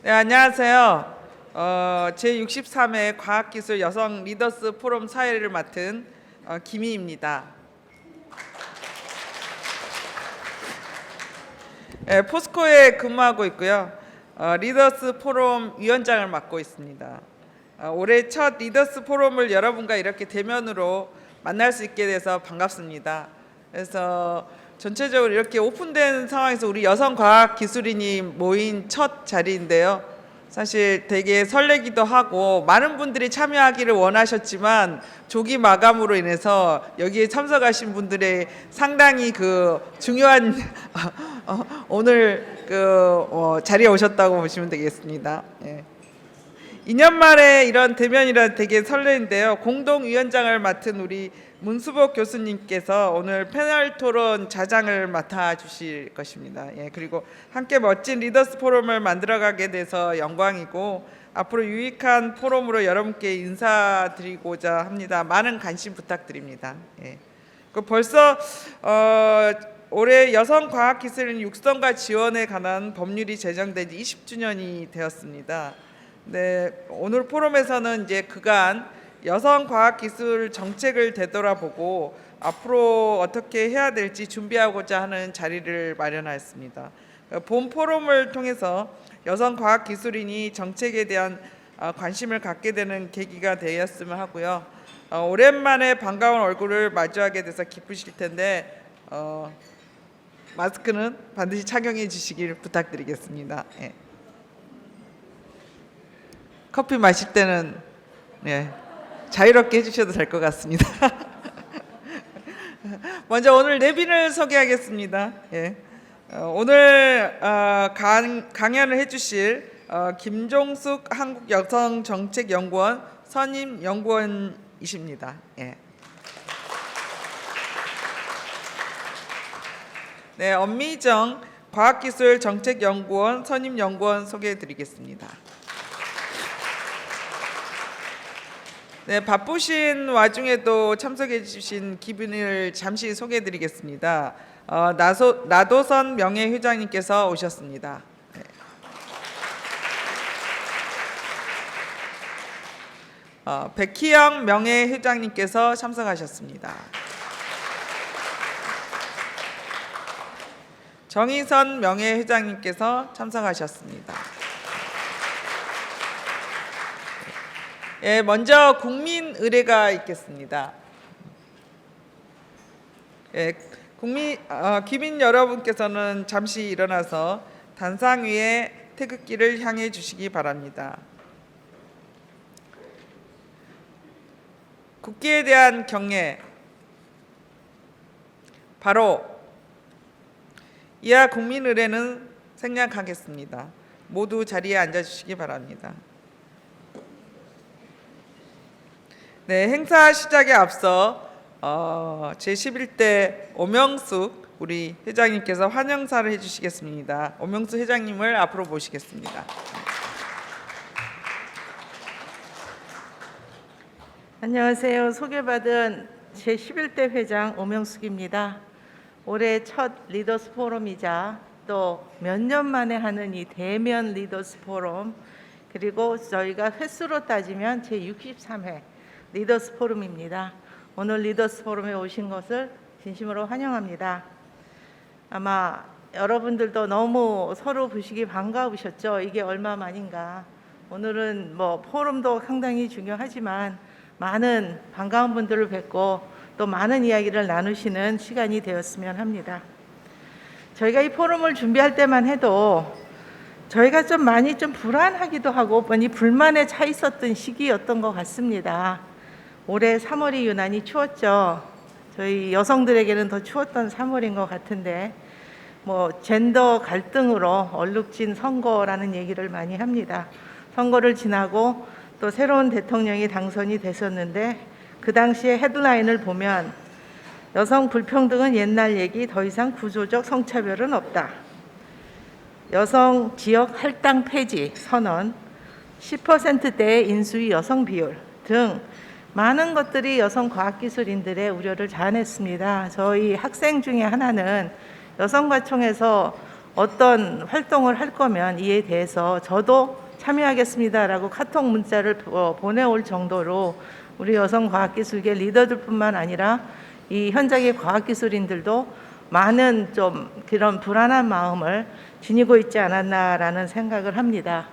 네, 안녕하세요. 제63회 과학기술 여성 리더스 포럼 사회를 맡은 김희입니다. 포스코에 근무하고 있고요. 리더스 포럼 위원장을 맡고 있습니다. 올해 첫 리더스 포럼을 여러분과 이렇게 대면으로 만날 수 있게 돼서 반갑습니다. 그래서 전체적으로 이렇게 오픈된 상황에서 우리 여성 과학 기술인이 모인 첫 자리인데요. 사실 되게 설레기도 하고 많은 분들이 참여하기를 원하셨지만 조기 마감으로 인해서 여기에 참석하신 분들의 상당히 중요한 오늘 자리에 오셨다고 보시면 되겠습니다. 예. 2년 만에 이런 대면이라 되게 설레는데요. 공동위원장을 맡은 우리 문수복 교수님께서 오늘 패널 토론 자장을 맡아 주실 것입니다. 예, 그리고 함께 멋진 리더스 포럼을 만들어가게 돼서 영광이고 앞으로 유익한 포럼으로 여러분께 인사드리고자 합니다. 많은 관심 부탁드립니다. 예. 벌써 올해 여성과학기술인 육성과 지원에 관한 법률이 제정된 지 20주년이 되었습니다. 네, 오늘 포럼에서는 이제 그간 여성과학기술 정책을 되돌아보고 앞으로 어떻게 해야 될지 준비하고자 하는 자리를 마련하였습니다. 본 포럼을 통해서 여성과학기술인이 정책에 대한 관심을 갖게 되는 계기가 되었으면 하고요. 오랜만에 반가운 얼굴을 마주하게 돼서 기쁘실 텐데 마스크는 반드시 착용해 주시길 부탁드리겠습니다. 예. 커피 마실 때는 자유롭게 해주셔도 될 것 같습니다. 먼저 오늘 내빈을 소개하겠습니다. 예. 오늘 강연을 해주실 김종숙 한국여성정책연구원 선임연구원이십니다. 예. 네, 엄미정 과학기술정책연구원 선임연구원 소개해드리겠습니다. 네, 바쁘신 와중에도 참석해 주신 기분을 잠시 소개해 드리겠습니다. 나도선 명예회장님께서 오셨습니다. 네. 백희영 명예회장님께서 참석하셨습니다. 정희선 명예회장님께서 참석하셨습니다. 예, 먼저 국민의례가 있겠습니다. 예, 기민 여러분께서는 잠시 일어나서 단상 위에 태극기를 향해 주시기 바랍니다. 국기에 대한 경례. 바로 이하 국민의례는 생략하겠습니다. 모두 자리에 앉아 주시기 바랍니다. 네, 행사 시작에 앞서 제11대 오명숙 우리 회장님께서 환영사를 해주시겠습니다. 오명숙 회장님을 앞으로 모시겠습니다. 안녕하세요. 소개받은 제11대 회장 오명숙입니다. 올해 첫 리더스 포럼이자 또 몇 년 만에 하는 이 대면 리더스 포럼, 그리고 저희가 횟수로 따지면 제63회 리더스 포럼입니다. 오늘 리더스 포럼에 오신 것을 진심으로 환영합니다. 아마 여러분들도 너무 서로 보시기 반가우셨죠? 이게 얼마 만인가. 오늘은 포럼도 상당히 중요하지만 많은 반가운 분들을 뵙고 또 많은 이야기를 나누시는 시간이 되었으면 합니다. 저희가 이 포럼을 준비할 때만 해도 저희가 좀 많이 불안하기도 하고 많이 불만에 차 있었던 시기였던 것 같습니다. 올해 3월이 유난히 추웠죠. 저희 여성들에게는 더 추웠던 3월인 것 같은데 젠더 갈등으로 얼룩진 선거라는 얘기를 많이 합니다. 선거를 지나고 또 새로운 대통령이 당선이 됐었는데 그 당시에 헤드라인을 보면 여성 불평등은 옛날 얘기, 더 이상 구조적 성차별은 없다. 여성 지역 할당 폐지 선언, 10%대의 인수위 여성 비율 등 많은 것들이 여성 과학기술인들의 우려를 자아냈습니다. 저희 학생 중에 하나는 여성과총에서 어떤 활동을 할 거면 이에 대해서 저도 참여하겠습니다라고 카톡 문자를 보내올 정도로 우리 여성과학기술계 리더들뿐만 아니라 이 현장의 과학기술인들도 많은 좀 그런 불안한 마음을 지니고 있지 않았나라는 생각을 합니다.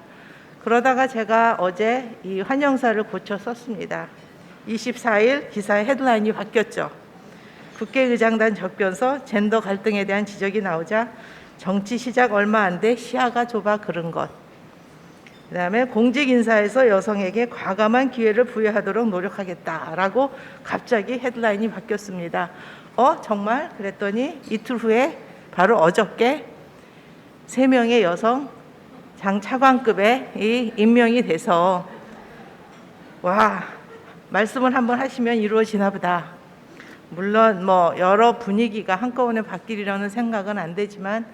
그러다가 제가 어제 이 환영사를 고쳐 썼습니다. 24일 기사의 헤드라인이 바뀌었죠. 국회의장단 접견서 젠더 갈등에 대한 지적이 나오자 정치 시작 얼마 안 돼 시야가 좁아 그런 것. 그다음에 공직 인사에서 여성에게 과감한 기회를 부여하도록 노력하겠다라고 갑자기 헤드라인이 바뀌었습니다. 정말? 그랬더니 이틀 후에 바로 어저께 3명의 여성 장 차관급에 임명이 돼서 와, 말씀을 한번 하시면 이루어지나 보다. 물론 뭐 여러 분위기가 한꺼번에 바뀌리라는 생각은 안 되지만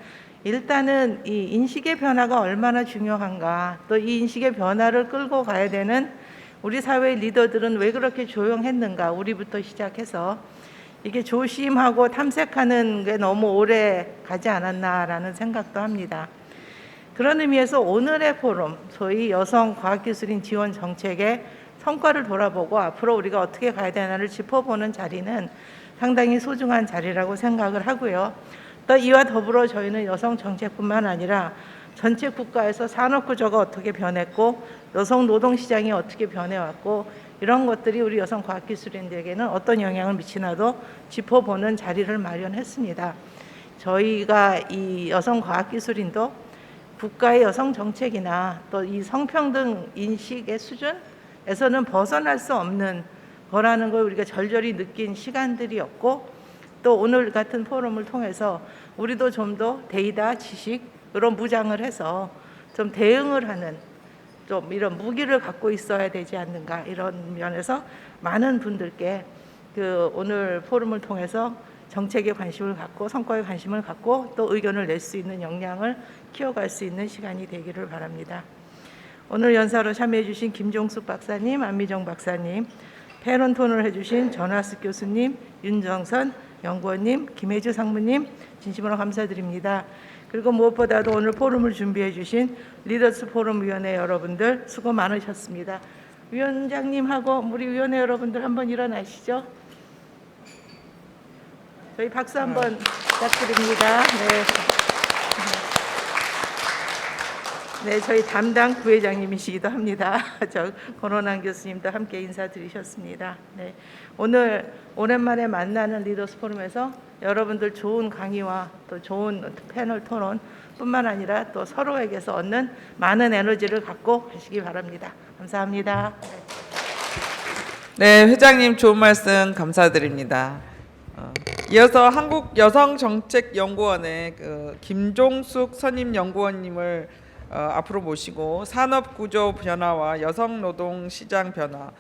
일단은 이 인식의 변화가 얼마나 중요한가, 또 이 인식의 변화를 끌고 가야 되는 우리 사회 리더들은 왜 그렇게 조용했는가, 우리부터 시작해서 이게 조심하고 탐색하는 게 너무 오래 가지 않았나라는 생각도 합니다. 그런 의미에서 오늘의 포럼, 소위 여성과학기술인 지원 정책의 성과를 돌아보고 앞으로 우리가 어떻게 가야 되나를 짚어보는 자리는 상당히 소중한 자리라고 생각을 하고요. 또 이와 더불어 저희는 여성 정책뿐만 아니라 전체 국가에서 산업 구조가 어떻게 변했고 여성 노동 시장이 어떻게 변해왔고 이런 것들이 우리 여성 과학기술인들에게는 어떤 영향을 미치나도 짚어보는 자리를 마련했습니다. 저희가 이 여성 과학기술인도 국가의 여성 정책이나 또 이 성평등 인식의 수준에서는 벗어날 수 없는 거라는 걸 우리가 절절히 느낀 시간들이었고, 또 오늘 같은 포럼을 통해서 우리도 좀 더 데이터 지식으로 무장을 해서 좀 대응을 하는 좀 이런 무기를 갖고 있어야 되지 않는가, 이런 면에서 많은 분들께 그 오늘 포럼을 통해서 정책에 관심을 갖고 성과에 관심을 갖고 또 의견을 낼 수 있는 역량을 키워갈 수 있는 시간이 되기를 바랍니다. 오늘 연사로 참여해 주신 김종숙 박사님, 안미정 박사님, 패런톤을 해주신 전화숙 교수님, 윤정선 연구원님, 김혜주 상무님 진심으로 감사드립니다. 그리고 무엇보다도 오늘 포럼을 준비해 주신 리더스 포럼 위원회 여러분들 수고 많으셨습니다. 위원장님하고 우리 위원회 여러분들 한번 일어나시죠. 저희 박수 한번 부탁드립니다. 네, 저희 담당 부회장님이시기도 합니다. 저 권원환 교수님도 함께 인사드리셨습니다. 네, 오늘 오랜만에 만나는 리더스 포럼에서 여러분들 좋은 강의와 또 좋은 패널 토론뿐만 아니라 또 서로에게서 얻는 많은 에너지를 갖고 가시기 바랍니다. 감사합니다. 네, 회장님 좋은 말씀 감사드립니다. 이어서 한국여성정책연구원의 김종숙 선임연구원님을 앞으로 모시고 산업구조 변화와 여성노동시장 변화,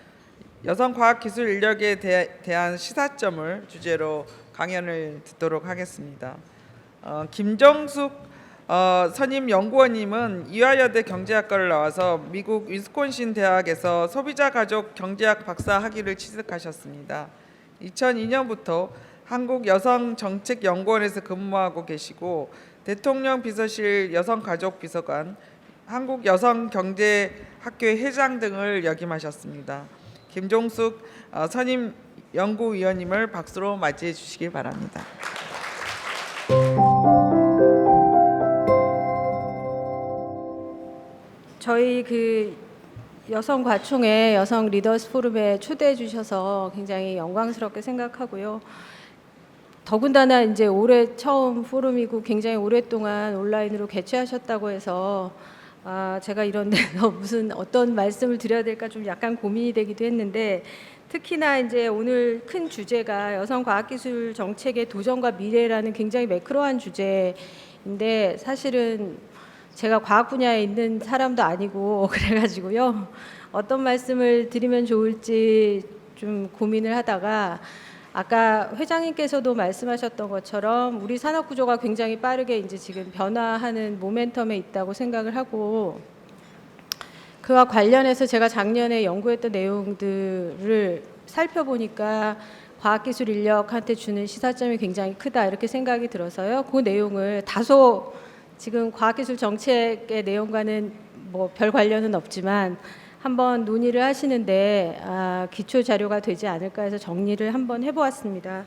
여성과학기술 인력에 대한 시사점을 주제로 강연을 듣도록 하겠습니다. 김종숙 선임연구원님은 이화여대 경제학과를 나와서 미국 위스콘신 대학에서 소비자가족 경제학 박사 학위를 취득하셨습니다. 2002년부터 한국여성정책연구원에서 근무하고 계시고 대통령 비서실 여성가족비서관, 한국여성경제학회 회장 등을 역임하셨습니다. 김종숙 선임 연구위원님을 박수로 맞이해 주시기 바랍니다. 저희 여성과총회 여성 리더스 포럼에 초대해 주셔서 굉장히 영광스럽게 생각하고요. 더군다나 이제 올해 처음 포럼이고 굉장히 오랫동안 온라인으로 개최하셨다고 해서 제가 이런 데서 어떤 말씀을 드려야 될까 좀 약간 고민이 되기도 했는데, 특히나 이제 오늘 큰 주제가 여성과학기술 정책의 도전과 미래라는 굉장히 매크로한 주제인데, 사실은 제가 과학 분야에 있는 사람도 아니고 그래가지고요, 어떤 말씀을 드리면 좋을지 좀 고민을 하다가 아까 회장님께서도 말씀하셨던 것처럼 우리 산업 구조가 굉장히 빠르게 이제 지금 변화하는 모멘텀에 있다고 생각을 하고, 그와 관련해서 제가 작년에 연구했던 내용들을 살펴보니까 과학기술 인력한테 주는 시사점이 굉장히 크다 이렇게 생각이 들어서요. 그 내용을 다소 지금 과학기술 정책의 내용과는 뭐 별 관련은 없지만 한번 논의를 하시는데 기초 자료가 되지 않을까 해서 정리를 한번 해보았습니다.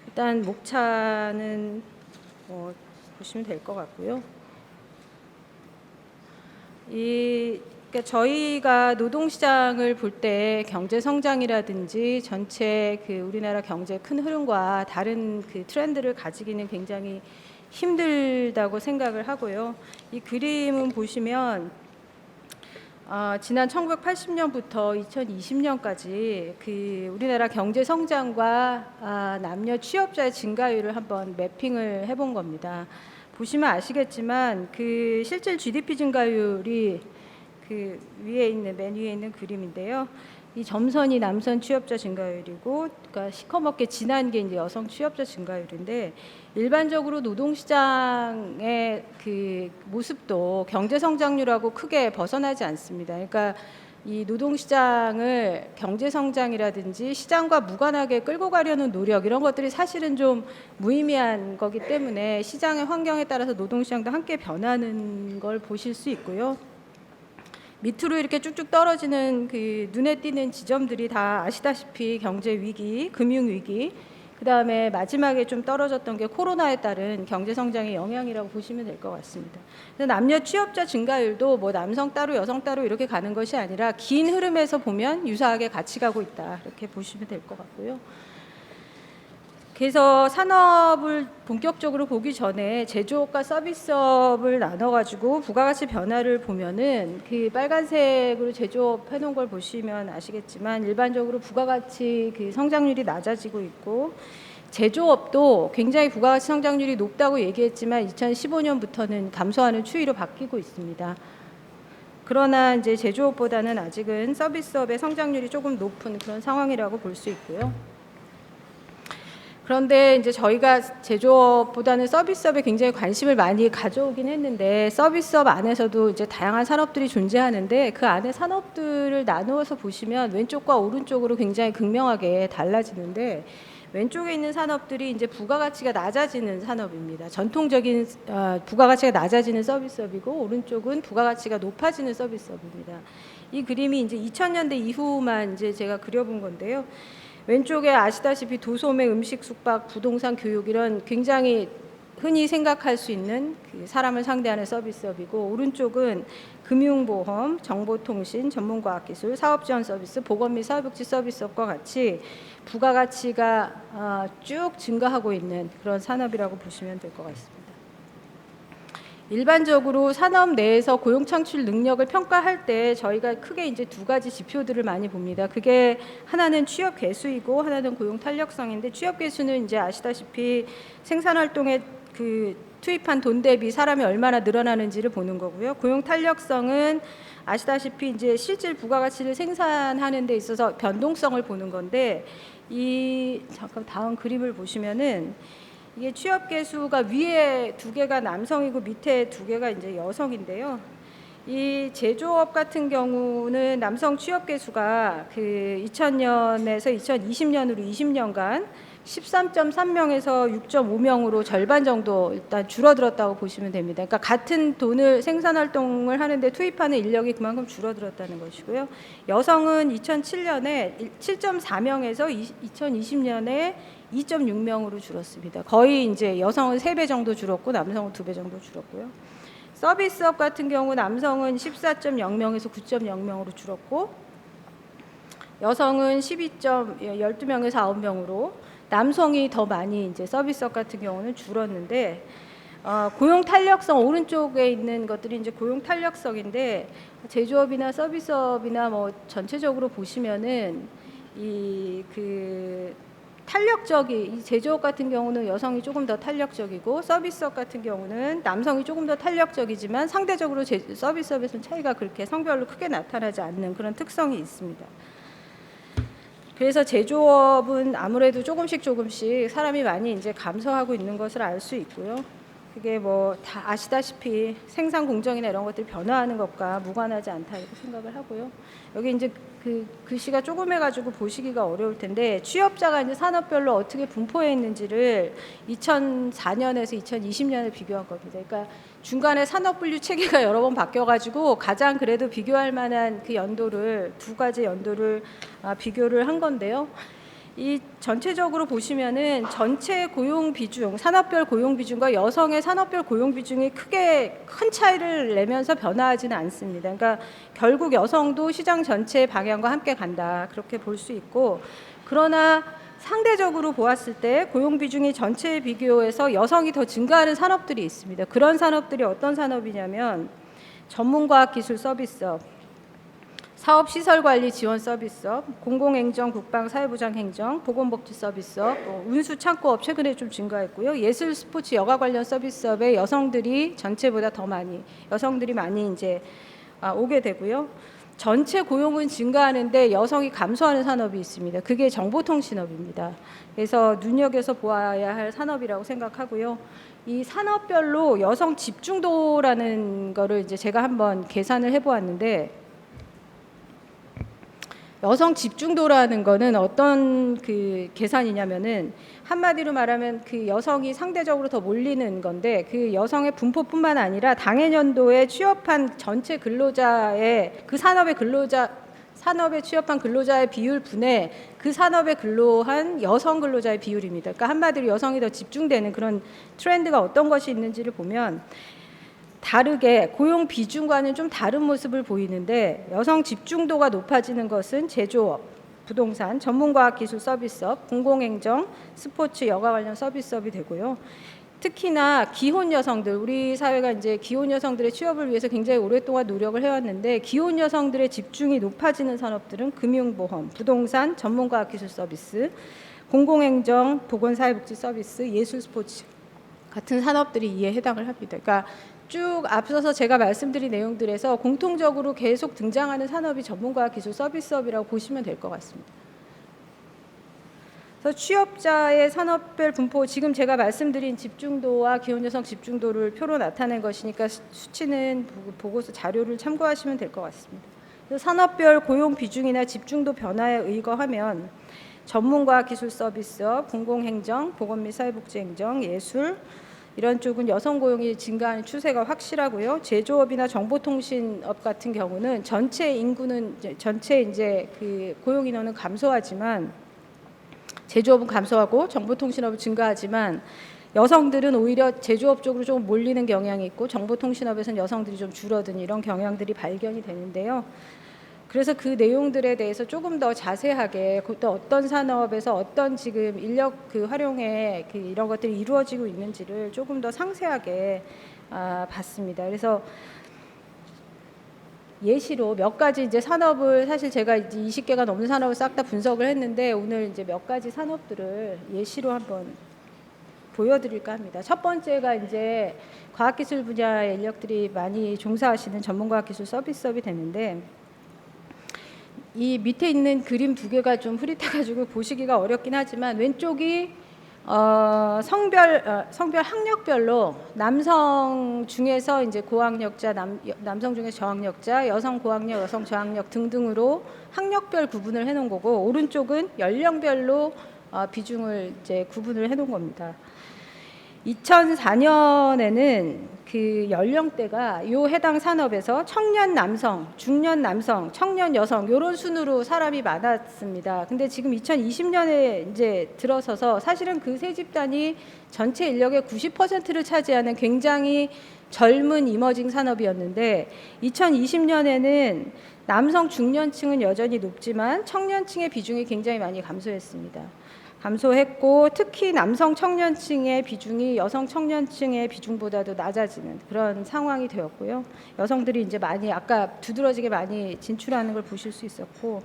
일단 목차는 보시면 될 것 같고요. 그러니까 저희가 노동시장을 볼 때 경제 성장이라든지 전체 그 우리나라 경제 큰 흐름과 다른 그 트렌드를 가지기는 굉장히 힘들다고 생각을 하고요. 이 그림은 보시면 지난 1980년부터 2020년까지 그 우리나라 경제 성장과 남녀 취업자의 증가율을 한번 매핑을 해본 겁니다. 보시면 아시겠지만 그 실질 GDP 증가율이 그 위에 있는 맨 위에 있는 그림인데요. 이 점선이 남성 취업자 증가율이고, 그러니까 시커멓게 진한 게 이제 여성 취업자 증가율인데, 일반적으로 노동시장의 그 모습도 경제 성장률하고 크게 벗어나지 않습니다. 그러니까 이 노동시장을 경제 성장이라든지 시장과 무관하게 끌고 가려는 노력, 이런 것들이 사실은 좀 무의미한 거기 때문에 시장의 환경에 따라서 노동시장도 함께 변하는 걸 보실 수 있고요. 밑으로 이렇게 쭉쭉 떨어지는 그 눈에 띄는 지점들이 다 아시다시피 경제 위기, 금융 위기, 그다음에 마지막에 좀 떨어졌던 게 코로나에 따른 경제 성장의 영향이라고 보시면 될 것 같습니다. 그래서 남녀 취업자 증가율도 뭐 남성 따로 여성 따로 이렇게 가는 것이 아니라 긴 흐름에서 보면 유사하게 같이 가고 있다, 이렇게 보시면 될 것 같고요. 그래서 산업을 본격적으로 보기 전에 제조업과 서비스업을 나눠가지고 부가가치 변화를 보면은 그 빨간색으로 제조업 해놓은 걸 보시면 아시겠지만 일반적으로 부가가치 그 성장률이 낮아지고 있고, 제조업도 굉장히 부가가치 성장률이 높다고 얘기했지만 2015년부터는 감소하는 추이로 바뀌고 있습니다. 그러나 이제 제조업보다는 아직은 서비스업의 성장률이 조금 높은 그런 상황이라고 볼 수 있고요. 그런데 이제 저희가 제조업보다는 서비스업에 굉장히 관심을 많이 가져오긴 했는데, 서비스업 안에서도 이제 다양한 산업들이 존재하는데 그 안에 산업들을 나누어서 보시면 왼쪽과 오른쪽으로 굉장히 극명하게 달라지는데, 왼쪽에 있는 산업들이 이제 부가가치가 낮아지는 산업입니다. 전통적인 부가가치가 낮아지는 서비스업이고, 오른쪽은 부가가치가 높아지는 서비스업입니다. 이 그림이 이제 2000년대 이후만 이제 제가 그려본 건데요. 왼쪽에 아시다시피 도소매, 음식, 숙박, 부동산, 교육, 이런 굉장히 흔히 생각할 수 있는 그 사람을 상대하는 서비스업이고, 오른쪽은 금융보험, 정보통신, 전문과학기술, 사업지원 서비스, 보건 및 사회복지 서비스업과 같이 부가가치가 쭉 증가하고 있는 그런 산업이라고 보시면 될 것 같습니다. 일반적으로 산업 내에서 고용 창출 능력을 평가할 때 저희가 크게 이제 두 가지 지표들을 많이 봅니다. 그게 하나는 취업 개수이고 하나는 고용 탄력성인데, 취업 개수는 이제 아시다시피 생산 활동에 그 투입한 돈 대비 사람이 얼마나 늘어나는지를 보는 거고요. 고용 탄력성은 아시다시피 이제 실질 부가가치를 생산하는 데 있어서 변동성을 보는 건데, 잠깐 다음 그림을 보시면은 이게 취업 개수가 위에 두 개가 남성이고 밑에 두 개가 이제 여성인데요. 이 제조업 같은 경우는 남성 취업 개수가 그 2000년에서 2020년으로 20년간 13.3명에서 6.5명으로 절반 정도 일단 줄어들었다고 보시면 됩니다. 그러니까 같은 돈을 생산 활동을 하는데 투입하는 인력이 그만큼 줄어들었다는 것이고요. 여성은 2007년에 7.4명에서 2020년에 2.6명으로 줄었습니다. 거의 이제 여성은 3배 정도 줄었고 남성은 2배 정도 줄었고요. 서비스업 같은 경우 남성은 14.0명에서 9.0명으로 줄었고, 여성은 12명에서 9명으로, 남성이 더 많이 이제 서비스업 같은 경우는 줄었는데, 고용 탄력성 오른쪽에 있는 것들이 이제 고용 탄력성인데, 제조업이나 서비스업이나 뭐 전체적으로 보시면은 이 제조업 같은 경우는 여성이 조금 더 탄력적이고, 서비스업 같은 경우는 남성이 조금 더 탄력적이지만 상대적으로 서비스업에서는 차이가 그렇게 성별로 크게 나타나지 않는 그런 특성이 있습니다. 그래서 제조업은 아무래도 조금씩 사람이 많이 이제 감소하고 있는 것을 알 수 있고요. 그게 뭐 다 아시다시피 생산 공정이나 이런 것들이 변화하는 것과 무관하지 않다 이렇게 생각을 하고요. 여기 이제 그 글씨가 조그매가지고 보시기가 어려울 텐데 취업자가 이제 산업별로 어떻게 분포해 있는지를 2004년에서 2020년을 비교한 겁니다. 그러니까 중간에 산업 분류 체계가 여러 번 바뀌어가지고 가장 그래도 비교할 만한 그 연도를 두 가지 연도를 비교를 한 건데요. 이 전체적으로 보시면은 전체 고용 비중, 산업별 고용 비중과 여성의 산업별 고용 비중이 크게 큰 차이를 내면서 변화하지는 않습니다. 그러니까 결국 여성도 시장 전체의 방향과 함께 간다 그렇게 볼 수 있고, 그러나 상대적으로 보았을 때 고용 비중이 전체에 비교해서 여성이 더 증가하는 산업들이 있습니다. 그런 산업들이 어떤 산업이냐면 전문과학기술 서비스업, 사업시설관리 지원 서비스업, 공공행정, 국방, 사회보장 행정, 보건복지 서비스업, 운수 창고업 최근에 좀 증가했고요. 예술, 스포츠, 여가 관련 서비스업에 여성들이 전체보다 더 많이 여성들이 많이 이제 오게 되고요. 전체 고용은 증가하는데 여성이 감소하는 산업이 있습니다. 그게 정보통신업입니다. 그래서 눈여겨서 보아야 할 산업이라고 생각하고요. 이 산업별로 여성 집중도라는 거를 이제 제가 한번 계산을 해보았는데, 여성 집중도라는 거는 어떤 그 계산이냐면은 한마디로 말하면 그 여성이 상대적으로 더 몰리는 건데, 그 여성의 분포뿐만 아니라 당해년도에 취업한 전체 근로자의 그 산업에 취업한 근로자의 비율 분의 그 산업에 근로한 여성 근로자의 비율입니다. 그러니까 한마디로 여성이 더 집중되는 그런 트렌드가 어떤 것이 있는지를 보면 다르게 고용 비중과는 좀 다른 모습을 보이는데, 여성 집중도가 높아지는 것은 제조업, 부동산, 전문과학기술 서비스업, 공공행정, 스포츠, 여가 관련 서비스업이 되고요. 특히나 기혼 여성들, 우리 사회가 이제 기혼 여성들의 취업을 위해서 굉장히 오랫동안 노력을 해왔는데, 기혼 여성들의 집중이 높아지는 산업들은 금융보험, 부동산, 전문과학기술 서비스, 공공행정, 보건사회복지 서비스, 예술, 스포츠 같은 산업들이 이에 해당을 합니다. 그러니까 쭉 앞서서 제가 말씀드린 내용들에서 공통적으로 계속 등장하는 산업이 전문과학기술 서비스업이라고 보시면 될 것 같습니다. 그래서 취업자의 산업별 분포, 지금 제가 말씀드린 집중도와 기혼여성 집중도를 표로 나타낸 것이니까 수치는 보고서 자료를 참고하시면 될 것 같습니다. 그래서 산업별 고용 비중이나 집중도 변화에 의거하면 전문과학기술 서비스업, 공공행정, 보건 및 사회복지행정, 예술 이런 쪽은 여성 고용이 증가하는 추세가 확실하고요. 제조업이나 정보통신업 같은 경우는 전체 인구는 전체 이제 그 고용 인원은 감소하지만, 제조업은 감소하고 정보통신업은 증가하지만 여성들은 오히려 제조업 쪽으로 좀 몰리는 경향이 있고 정보통신업에서는 여성들이 좀 줄어든 이런 경향들이 발견이 되는데요. 그래서 그 내용들에 대해서 조금 더 자세하게, 또 어떤 산업에서 어떤 지금 인력 그 활용에 그 이런 것들이 이루어지고 있는지를 조금 더 상세하게 봤습니다. 그래서 예시로 몇 가지 이제 산업을, 사실 제가 이제 20개가 넘는 산업을 싹 다 분석을 했는데 오늘 이제 몇 가지 산업들을 예시로 한번 보여드릴까 합니다. 첫 번째가 이제 과학기술 분야의 인력들이 많이 종사하시는 전문과학기술 서비스업이 되는데, 이 밑에 있는 그림 두 개가 좀 흐릿해가지고 보시기가 어렵긴 하지만, 왼쪽이 성별 학력별로 남성 중에서 이제 고학력자, 남성 중에서 저학력자, 여성 고학력, 여성 저학력 등등으로 학력별 구분을 해놓은 거고, 오른쪽은 연령별로 비중을 이제 구분을 해놓은 겁니다. 2004년에는 그 연령대가 이 해당 산업에서 청년 남성, 중년 남성, 청년 여성 이런 순으로 사람이 많았습니다. 근데 지금 2020년에 이제 들어서서 사실은 그 세 집단이 전체 인력의 90%를 차지하는 굉장히 젊은 이머징 산업이었는데, 2020년에는 남성 중년층은 여전히 높지만 청년층의 비중이 굉장히 많이 감소했습니다. 감소했고, 특히 남성 청년층의 비중이 여성 청년층의 비중보다도 낮아지는 그런 상황이 되었고요. 여성들이 이제 많이 아까 두드러지게 많이 진출하는 걸 보실 수 있었고,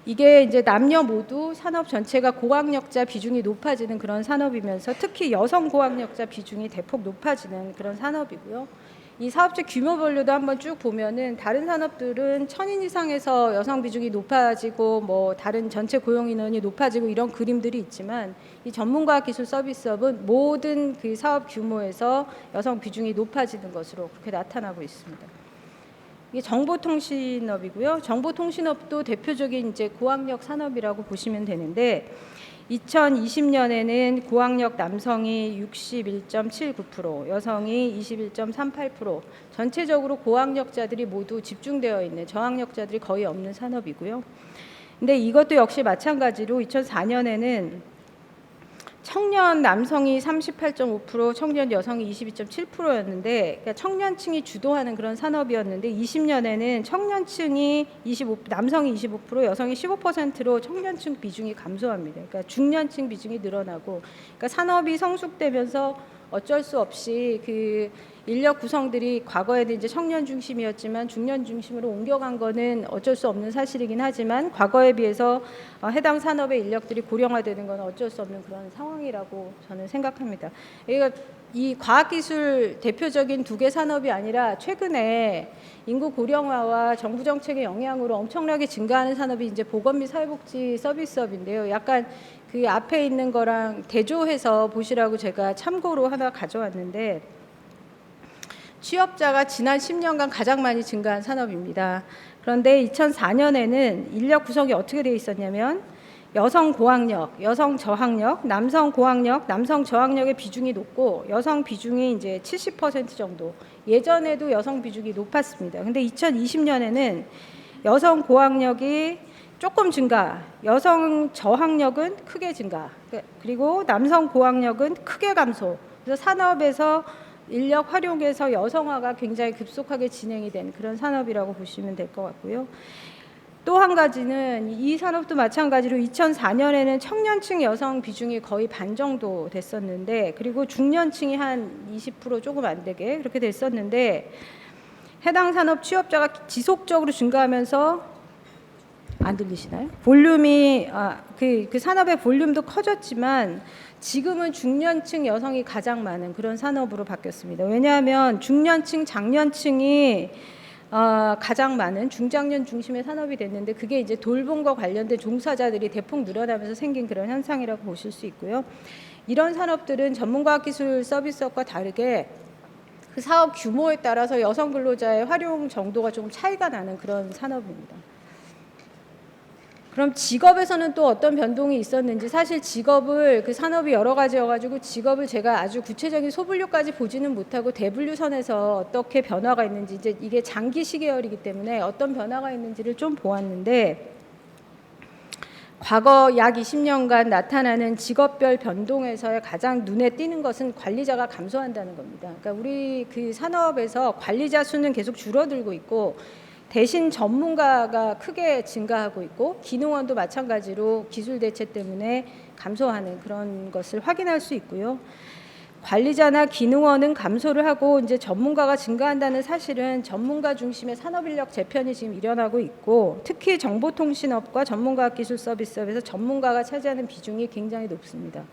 이게 이제 남녀 모두 산업 전체가 고학력자 비중이 높아지는 그런 산업이면서 특히 여성 고학력자 비중이 대폭 높아지는 그런 산업이고요. 이 사업체 규모별로도 한번 쭉 보면은 다른 산업들은 1,000인 이상에서 여성 비중이 높아지고 뭐 다른 전체 고용 인원이 높아지고 이런 그림들이 있지만 이 전문과학 기술 서비스업은 모든 그 사업 규모에서 여성 비중이 높아지는 것으로 그렇게 나타나고 있습니다. 이게 정보통신업이고요. 정보통신업도 대표적인 이제 고학력 산업이라고 보시면 되는데 2020년에는 고학력 남성이 61.79%, 여성이 21.38%, 전체적으로 고학력자들이 모두 집중되어 있는 저학력자들이 거의 없는 산업이고요. 근데 이것도 역시 마찬가지로 2004년에는 청년 남성이 38.5%, 청년 여성이 22.7%였는데 그러니까 청년층이 주도하는 그런 산업이었는데 20년에는 청년층이 남성이 25%, 여성이 15%로 청년층 비중이 감소합니다. 그러니까 중년층 비중이 늘어나고 그러니까 산업이 성숙되면서 어쩔 수 없이 그 인력 구성들이 과거에는 이제 청년 중심이었지만 중년 중심으로 옮겨간 거는 어쩔 수 없는 사실이긴 하지만 과거에 비해서 해당 산업의 인력들이 고령화되는 건 어쩔 수 없는 그런 상황이라고 저는 생각합니다. 그러니까 이 과학기술 대표적인 두 개 산업이 아니라 최근에 인구 고령화와 정부 정책의 영향으로 엄청나게 증가하는 산업이 이제 보건 및 사회복지 서비스업인데요. 약간 그 앞에 있는 거랑 대조해서 보시라고 제가 참고로 하나 가져왔는데 취업자가 지난 10년간 가장 많이 증가한 산업입니다. 그런데 2004년에는 인력 구성이 어떻게 되어 있었냐면 여성 고학력, 여성 저학력, 남성 고학력, 남성 저학력의 비중이 높고 여성 비중이 이제 70% 정도. 예전에도 여성 비중이 높았습니다. 근데 2020년에는 여성 고학력이 조금 증가, 여성 저학력은 크게 증가, 그리고 남성 고학력은 크게 감소. 그래서 산업에서 인력 활용에서 여성화가 굉장히 급속하게 진행이 된 그런 산업이라고 보시면 될 것 같고요. 또 한 가지는 이 산업도 마찬가지로 2004년에는 청년층 여성 비중이 거의 반 정도 됐었는데 그리고 중년층이 한 20% 조금 안 되게 그렇게 됐었는데 해당 산업 취업자가 지속적으로 증가하면서 안 들리시나요? 볼륨이 그 산업의 볼륨도 커졌지만 지금은 중년층 여성이 가장 많은 그런 산업으로 바뀌었습니다. 왜냐하면 중년층, 장년층이 가장 많은 중장년 중심의 산업이 됐는데 그게 이제 돌봄과 관련된 종사자들이 대폭 늘어나면서 생긴 그런 현상이라고 보실 수 있고요. 이런 산업들은 전문과학기술 서비스업과 다르게 그 사업 규모에 따라서 여성 근로자의 활용 정도가 조금 차이가 나는 그런 산업입니다. 그럼 직업에서는 또 어떤 변동이 있었는지 사실 직업을 그 산업이 여러 가지여가지고 직업을 제가 아주 구체적인 소분류까지 보지는 못하고 대분류선에서 어떻게 변화가 있는지 이제 이게 장기 시계열이기 때문에 어떤 변화가 있는지를 좀 보았는데 과거 약 20년간 나타나는 직업별 변동에서의 가장 눈에 띄는 것은 관리자가 감소한다는 겁니다. 그러니까 우리 그 산업에서 관리자 수는 계속 줄어들고 있고 대신 전문가가 크게 증가하고 있고 기능원도 마찬가지로 기술 대체 때문에 감소하는 그런 것을 확인할 수 있고요. 관리자나 기능원은 감소를 하고 이제 전문가가 증가한다는 사실은 전문가 중심의 산업인력 재편이 지금 일어나고 있고 특히 정보통신업과 전문과학기술 서비스업에서 전문가가 차지하는 비중이 굉장히 높습니다.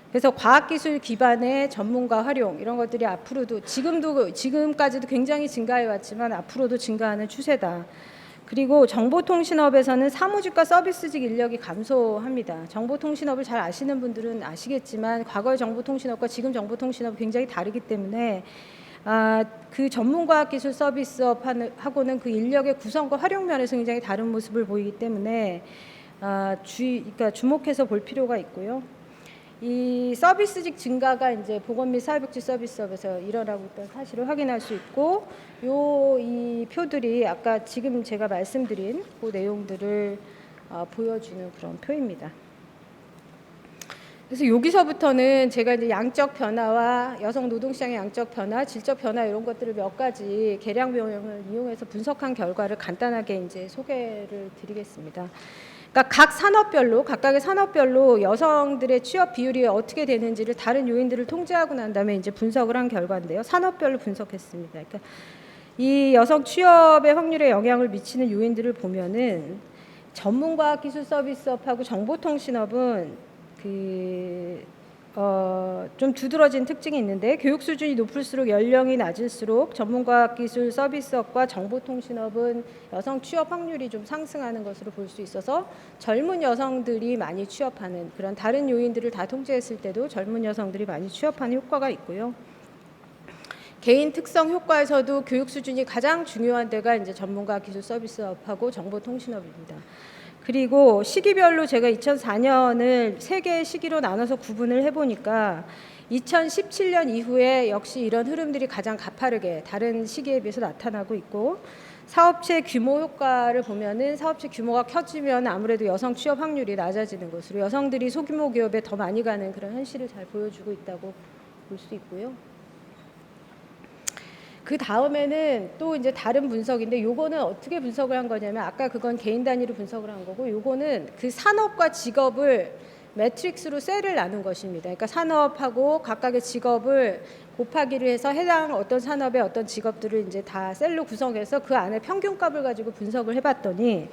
그래서 과학기술 기반의 전문가 활용 이런 것들이 앞으로도 지금까지도 굉장히 증가해 왔지만 앞으로도 증가하는 추세다. 그리고 정보통신업에서는 사무직과 서비스직 인력이 감소합니다. 정보통신업을 잘 아시는 분들은 아시겠지만 과거의 정보통신업과 지금 정보통신업이 굉장히 다르기 때문에 그 전문과학기술 서비스업하고는 그 인력의 구성과 활용 면에서 굉장히 다른 모습을 보이기 때문에 그러니까 주목해서 볼 필요가 있고요. 이 서비스직 증가가 이제 보건 및 사회복지 서비스업에서 일어나고 있다는 사실을 확인할 수 있고 이 표들이 아까 지금 제가 말씀드린 그 내용들을 보여주는 그런 표입니다. 그래서 여기서부터는 제가 이제 양적 변화와 여성 노동시장의 양적 변화, 질적 변화 이런 것들을 몇 가지 계량 모형을 이용해서 분석한 결과를 간단하게 이제 소개를 드리겠습니다. 그러니까 각각의 산업별로 여성들의 취업 비율이 어떻게 되는지를 다른 요인들을 통제하고 난 다음에 이제 분석을 한 결과인데요. 산업별로 분석했습니다. 그러니까 이 여성 취업의 확률에 영향을 미치는 요인들을 보면은 전문과학기술 서비스업하고 정보통신업은 그 좀 두드러진 특징이 있는데 교육 수준이 높을수록 연령이 낮을수록 전문과학기술 서비스업과 정보통신업은 여성 취업 확률이 좀 상승하는 것으로 볼 수 있어서 젊은 여성들이 많이 취업하는 그런 다른 요인들을 다 통제했을 때도 젊은 여성들이 많이 취업하는 효과가 있고요. 개인 특성 효과에서도 교육 수준이 가장 중요한 데가 이제 전문과학기술 서비스업하고 정보통신업입니다. 그리고 시기별로 제가 2004년을 세 개의 시기로 나눠서 구분을 해보니까 2017년 이후에 역시 이런 흐름들이 가장 가파르게 다른 시기에 비해서 나타나고 있고 사업체 규모 효과를 보면은 사업체 규모가 커지면 아무래도 여성 취업 확률이 낮아지는 것으로 여성들이 소규모 기업에 더 많이 가는 그런 현실을 잘 보여주고 있다고 볼 수 있고요. 그 다음에는 또 이제 다른 분석인데 요거는 어떻게 분석을 한 거냐면 아까 그건 개인 단위로 분석을 한 거고 요거는 그 산업과 직업을 매트릭스로 셀을 나눈 것입니다. 그러니까 산업하고 각각의 직업을 곱하기를 해서 해당 어떤 산업의 어떤 직업들을 이제 다 셀로 구성해서 그 안에 평균값을 가지고 분석을 해봤더니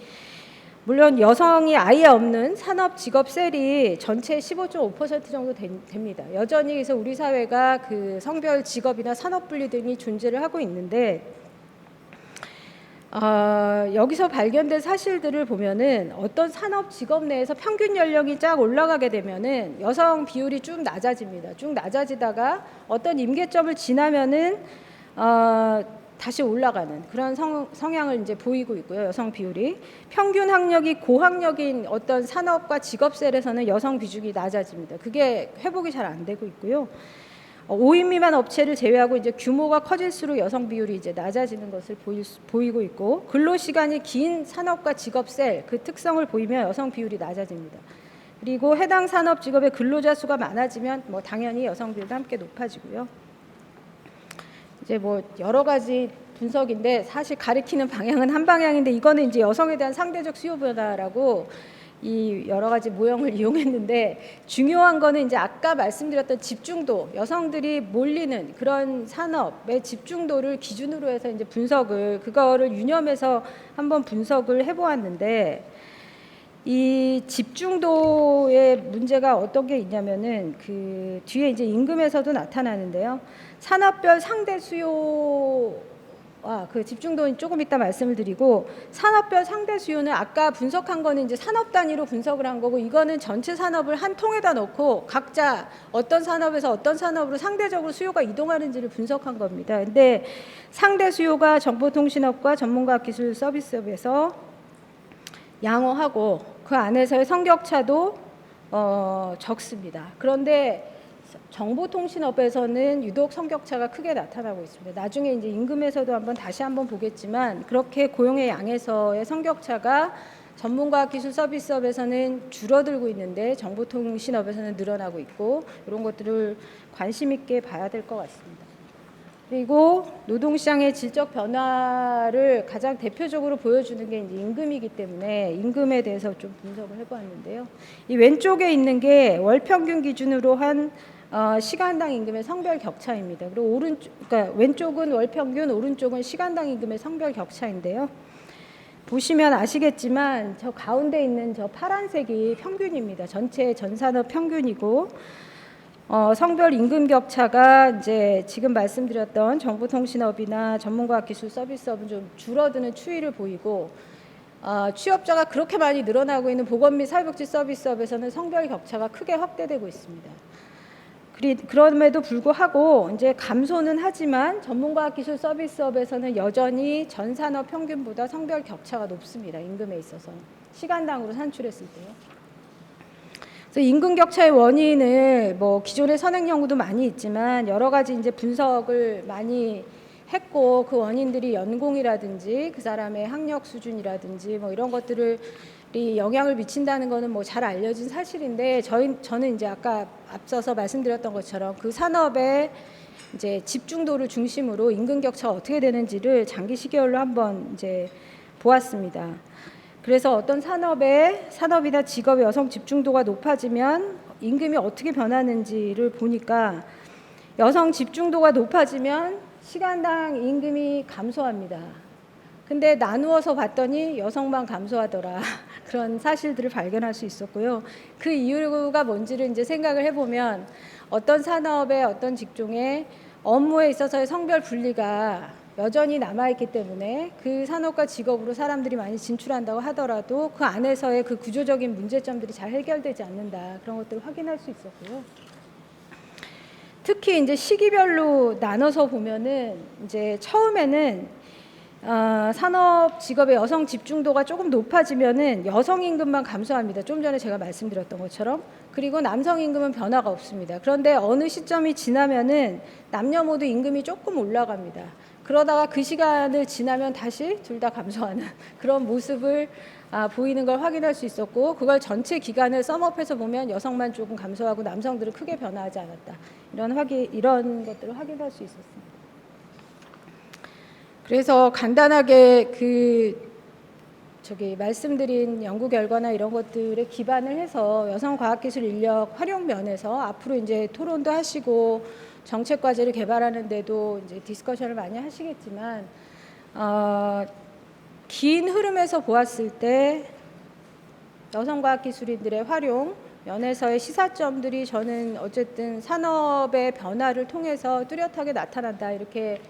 물론 여성이 아예 없는 산업 직업 셀이 전체의 15.5% 정도 됩니다. 여전히 그래서 우리 사회가 그 성별 직업이나 산업 분리 등이 존재를 하고 있는데 여기서 발견된 사실들을 보면은 어떤 산업 직업 내에서 평균 연령이 쫙 올라가게 되면은 여성 비율이 쭉 낮아집니다. 쭉 낮아지다가 어떤 임계점을 지나면은 다시 올라가는 그런 성향을 이제 보이고 있고요. 여성 비율이 평균 학력이 고학력인 어떤 산업과 직업셀에서는 여성 비중이 낮아집니다. 그게 회복이 잘 안 되고 있고요. 5인 미만 업체를 제외하고 이제 규모가 커질수록 여성 비율이 이제 낮아지는 것을 보이고 있고 근로 시간이 긴 산업과 직업셀 그 특성을 보이면 여성 비율이 낮아집니다. 그리고 해당 산업 직업의 근로자 수가 많아지면 뭐 당연히 여성 비율도 함께 높아지고요. 이제 뭐 여러 가지 분석인데 사실 가리키는 방향은 한 방향인데 이거는 이제 여성에 대한 상대적 수요 변화라고 이 여러 가지 모형을 이용했는데 중요한 거는 이제 아까 말씀드렸던 집중도 여성들이 몰리는 그런 산업의 집중도를 기준으로 해서 이제 그거를 유념해서 한번 분석을 해보았는데 이 집중도의 문제가 어떤 게 있냐면은 그 뒤에 이제 임금에서도 나타나는데요. 산업별 상대 수요 그 집중도는 조금 이따 말씀을 드리고 산업별 상대 수요는 아까 분석한 거는 이제 산업 단위로 분석을 한 거고 이거는 전체 산업을 한 통에다 넣고 각자 어떤 산업에서 어떤 산업으로 상대적으로 수요가 이동하는지를 분석한 겁니다. 근데 상대 수요가 정보통신업과 전문과학기술 서비스업에서 양호하고 그 안에서의 성격차도 적습니다. 그런데 정보통신업에서는 유독 성격차가 크게 나타나고 있습니다. 나중에 이제 임금에서도 다시 한번 보겠지만 그렇게 고용의 양에서의 성격차가 전문과학기술 서비스업에서는 줄어들고 있는데 정보통신업에서는 늘어나고 있고 이런 것들을 관심 있게 봐야 될 것 같습니다. 그리고 노동시장의 질적 변화를 가장 대표적으로 보여주는 게 이제 임금이기 때문에 임금에 대해서 좀 분석을 해보았는데요. 이 왼쪽에 있는 게 월 평균 기준으로 한 시간당 임금의 성별 격차입니다. 그리고 그러니까 왼쪽은 월 평균, 오른쪽은 시간당 임금의 성별 격차인데요. 보시면 아시겠지만 저 가운데 있는 저 파란색이 평균입니다. 전체 전산업 평균이고. 성별 임금 격차가 이제 지금 말씀드렸던 정보통신업이나 전문과학기술 서비스업은 좀 줄어드는 추이를 보이고 취업자가 그렇게 많이 늘어나고 있는 보건 및 사회복지 서비스업에서는 성별 격차가 크게 확대되고 있습니다. 그럼에도 불구하고 이제 감소는 하지만 전문과학기술 서비스업에서는 여전히 전 산업 평균보다 성별 격차가 높습니다. 임금에 있어서 시간당으로 산출했을 때요. 그래서 임금 격차의 원인을 뭐 기존의 선행 연구도 많이 있지만 여러 가지 이제 분석을 많이 했고 그 원인들이 연공이라든지 그 사람의 학력 수준이라든지 뭐 이런 것들을 영향을 미친다는 거는 뭐 잘 알려진 사실인데 저는 이제 아까 앞서서 말씀드렸던 것처럼 그 산업의 이제 집중도를 중심으로 임금 격차가 어떻게 되는지를 장기 시계열로 한번 이제 보았습니다. 그래서 어떤 산업이나 직업의 여성 집중도가 높아지면 임금이 어떻게 변하는지를 보니까 여성 집중도가 높아지면 시간당 임금이 감소합니다. 근데 나누어서 봤더니 여성만 감소하더라. 그런 사실들을 발견할 수 있었고요. 그 이유가 뭔지를 이제 생각을 해보면 어떤 산업의 어떤 직종의 업무에 있어서의 성별 분리가 여전히 남아있기 때문에 그 산업과 직업으로 사람들이 많이 진출한다고 하더라도 그 안에서의 그 구조적인 문제점들이 잘 해결되지 않는다. 그런 것들을 확인할 수 있었고요. 특히 이제 시기별로 나눠서 보면은 이제 처음에는 산업 직업의 여성 집중도가 조금 높아지면은 여성 임금만 감소합니다. 좀 전에 제가 말씀드렸던 것처럼. 그리고 남성 임금은 변화가 없습니다. 그런데 어느 시점이 지나면은 남녀 모두 임금이 조금 올라갑니다. 그러다가 그 시간을 지나면 다시 둘 다 감소하는 그런 모습을 보이는 걸 확인할 수 있었고, 그걸 전체 기간을 썸업해서 보면 여성만 조금 감소하고 남성들은 크게 변화하지 않았다. 이런 것들을 확인할 수 있었습니다. 그래서 간단하게 말씀드린 연구 결과나 이런 것들에 기반을 해서 여성 과학기술 인력 활용 면에서 앞으로 이제 토론도 하시고 정책 과제를 개발하는데도 이제 디스커션을 많이 하시겠지만, 긴 흐름에서 보았을 때 여성 과학기술인들의 활용 면에서의 시사점들이 저는 어쨌든 산업의 변화를 통해서 뚜렷하게 나타난다, 이렇게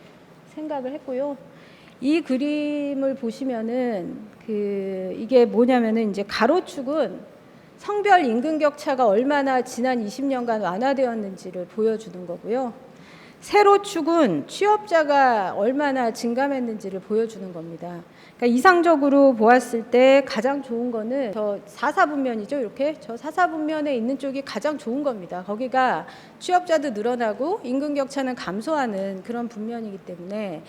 생각을 했고요. 이 그림을 보시면은 이게 뭐냐면은 이제 가로축은 성별 임금 격차가 얼마나 지난 20년간 완화되었는지를 보여주는 거고요. 세로축은 취업자가 얼마나 증감했는지를 보여주는 겁니다. 그러니까 이상적으로 보았을 때 가장 좋은 거는 저 4사분면이죠. 이렇게 저 4사분면에 있는 쪽이 가장 좋은 겁니다. 거기가 취업자도 늘어나고 임금 격차는 감소하는 그런 분면이기 때문에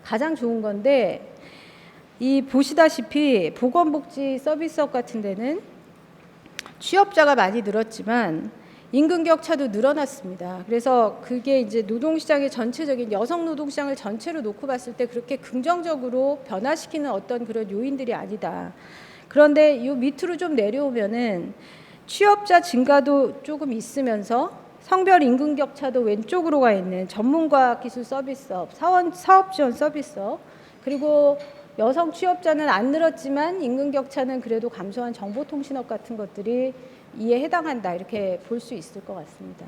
가장 좋은 건데, 이 보시다시피 보건복지 서비스업 같은 데는 취업자가 많이 늘었지만 임금 격차도 늘어났습니다. 그래서 그게 이제 노동시장의 전체적인 여성 노동시장을 전체로 놓고 봤을 때 그렇게 긍정적으로 변화시키는 어떤 그런 요인들이 아니다. 그런데 이 밑으로 좀 내려오면은 취업자 증가도 조금 있으면서 성별 임금 격차도 왼쪽으로 가 있는 전문과학기술 서비스업, 사업지원 서비스업, 그리고 여성 취업자는 안 늘었지만 임금 격차는 그래도 감소한 정보통신업 같은 것들이 이에 해당한다, 이렇게 볼 수 있을 것 같습니다.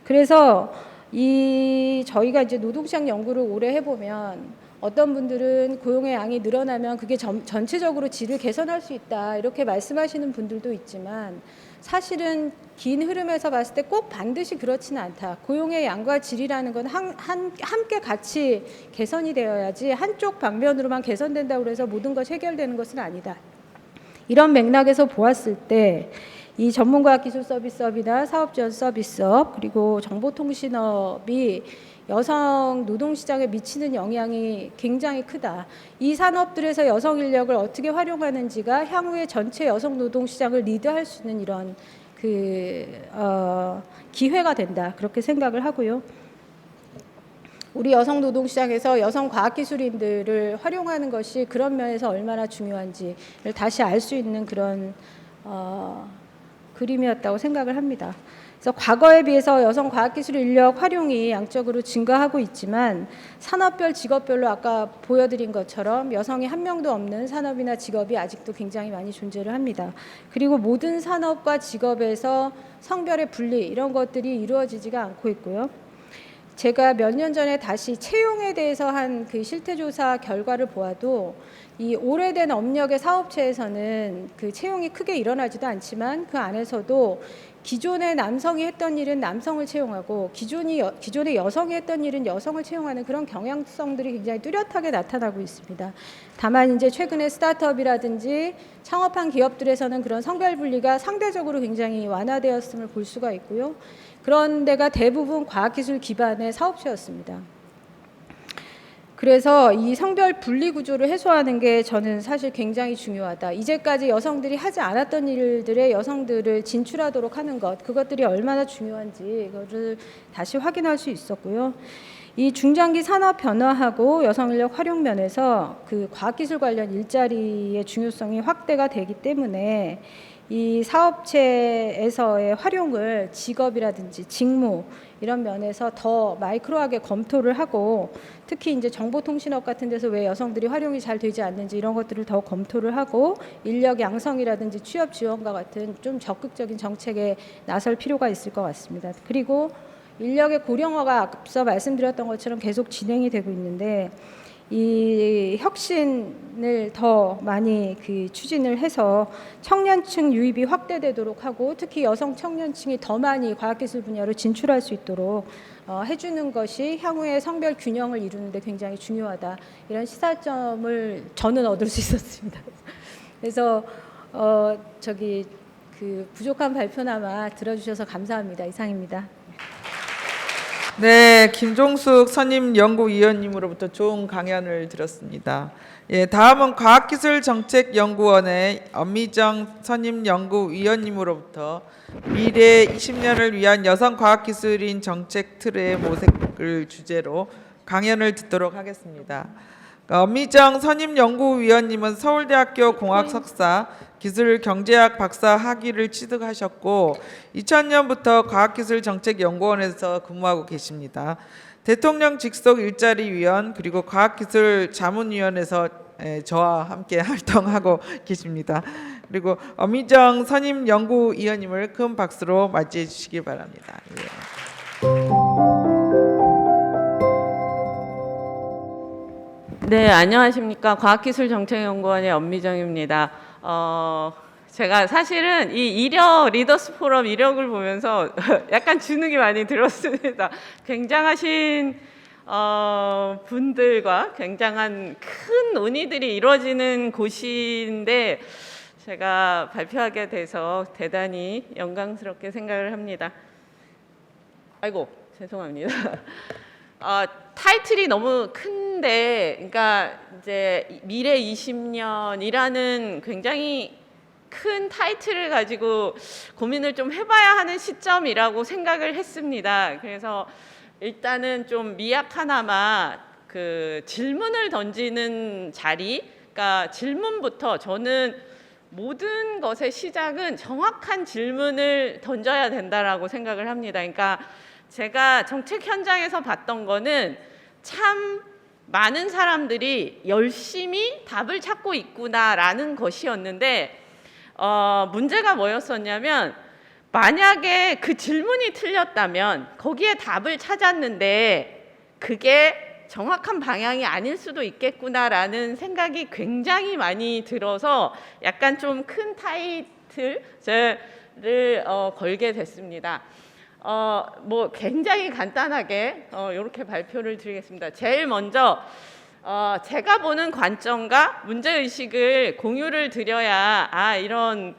그래서 저희가 이제 노동시장 연구를 오래 해보면 어떤 분들은 고용의 양이 늘어나면 그게 전체적으로 질을 개선할 수 있다, 이렇게 말씀하시는 분들도 있지만 사실은 긴 흐름에서 봤을 때 꼭 반드시 그렇지는 않다. 고용의 양과 질이라는 건 함께 같이 개선이 되어야지 한쪽 방면으로만 개선된다고 해서 모든 것이 해결되는 것은 아니다. 이런 맥락에서 보았을 때 이 전문과학기술 서비스업이나 사업지원 서비스업, 그리고 정보통신업이 여성 노동시장에 미치는 영향이 굉장히 크다. 이 산업들에서 여성 인력을 어떻게 활용하는지가 향후에 전체 여성 노동시장을 리드할 수 있는 이런 기회가 된다, 그렇게 생각을 하고요. 우리 여성 노동시장에서 여성 과학기술인들을 활용하는 것이 그런 면에서 얼마나 중요한지를 다시 알 수 있는 그런 그림이었다고 생각을 합니다. 그래서 과거에 비해서 여성 과학기술 인력 활용이 양적으로 증가하고 있지만 산업별, 직업별로 아까 보여드린 것처럼 여성이 한 명도 없는 산업이나 직업이 아직도 굉장히 많이 존재를 합니다. 그리고 모든 산업과 직업에서 성별의 분리, 이런 것들이 이루어지지가 않고 있고요. 제가 몇 년 전에 다시 채용에 대해서 한 그 실태조사 결과를 보아도 이 오래된 업력의 사업체에서는 그 채용이 크게 일어나지도 않지만 그 안에서도 기존의 남성이 했던 일은 남성을 채용하고 기존의 여성이 했던 일은 여성을 채용하는 그런 경향성들이 굉장히 뚜렷하게 나타나고 있습니다. 다만 이제 최근에 스타트업이라든지 창업한 기업들에서는 그런 성별 분리가 상대적으로 굉장히 완화되었음을 볼 수가 있고요. 그런 데가 대부분 과학기술 기반의 사업체였습니다. 그래서 이 성별 분리 구조를 해소하는 게 저는 사실 굉장히 중요하다. 이제까지 여성들이 하지 않았던 일들에 여성들을 진출하도록 하는 것, 그것들이 얼마나 중요한지 이거를 다시 확인할 수 있었고요. 이 중장기 산업 변화하고 여성 인력 활용 면에서 그 과학기술 관련 일자리의 중요성이 확대가 되기 때문에 이 사업체에서의 활용을 직업이라든지 직무 이런 면에서 더 마이크로하게 검토를 하고, 특히 이제 정보통신업 같은 데서 왜 여성들이 활용이 잘 되지 않는지 이런 것들을 더 검토를 하고 인력 양성이라든지 취업 지원과 같은 좀 적극적인 정책에 나설 필요가 있을 것 같습니다. 그리고 인력의 고령화가 앞서 말씀드렸던 것처럼 계속 진행이 되고 있는데, 이 혁신을 더 많이 추진을 해서 청년층 유입이 확대되도록 하고, 특히 여성 청년층이 더 많이 과학기술 분야로 진출할 수 있도록 해주는 것이 향후의 성별 균형을 이루는데 굉장히 중요하다, 이런 시사점을 저는 얻을 수 있었습니다. 그래서 부족한 발표나마 들어주셔서 감사합니다. 이상입니다. 네, 김종숙 선임연구위원님으로부터 좋은 강연을 들었습니다. 예, 다음은 과학기술정책연구원의 엄미정 선임연구위원님으로부터 미래 20년을 위한 여성 과학기술인 정책 틀의 모색을 주제로 강연을 듣도록 하겠습니다. 엄미정 선임연구위원님은 서울대학교 공학 석사, 기술경제학 박사 학위를 취득하셨고 2000년부터 과학기술정책연구원에서 근무하고 계십니다. 대통령 직속 일자리위원 그리고 과학기술자문위원회에서 저와 함께 활동하고 계십니다. 그리고 엄미정 선임연구위원님을 큰 박수로 맞이해 주시기 바랍니다. 예. 네, 안녕하십니까. 과학기술정책연구원의 엄미정입니다. 제가 사실은 이 리더스 포럼 이력을 보면서 약간 주눅이 많이 들었습니다. 굉장하신 분들과 굉장한 큰 논의들이 이루어지는 곳인데 제가 발표하게 돼서 대단히 영광스럽게 생각을 합니다. 아이고, 죄송합니다. 타이틀이 너무 큰데, 그러니까 이제 미래 20년이라는 굉장히 큰 타이틀을 가지고 고민을 좀 해봐야 하는 시점이라고 생각을 했습니다. 그래서 일단은 좀 미약하나마 그 질문을 던지는 자리, 그러니까 질문부터, 저는 모든 것의 시작은 정확한 질문을 던져야 된다라고 생각을 합니다. 그러니까 제가 정책 현장에서 봤던 거는 참 많은 사람들이 열심히 답을 찾고 있구나라는 것이었는데, 문제가 뭐였었냐면, 만약에 그 질문이 틀렸다면 거기에 답을 찾았는데 그게 정확한 방향이 아닐 수도 있겠구나라는 생각이 굉장히 많이 들어서 약간 좀 큰 타이틀을 걸게 됐습니다. 뭐 굉장히 간단하게 이렇게 발표를 드리겠습니다. 제일 먼저 제가 보는 관점과 문제의식을 공유를 드려야 이런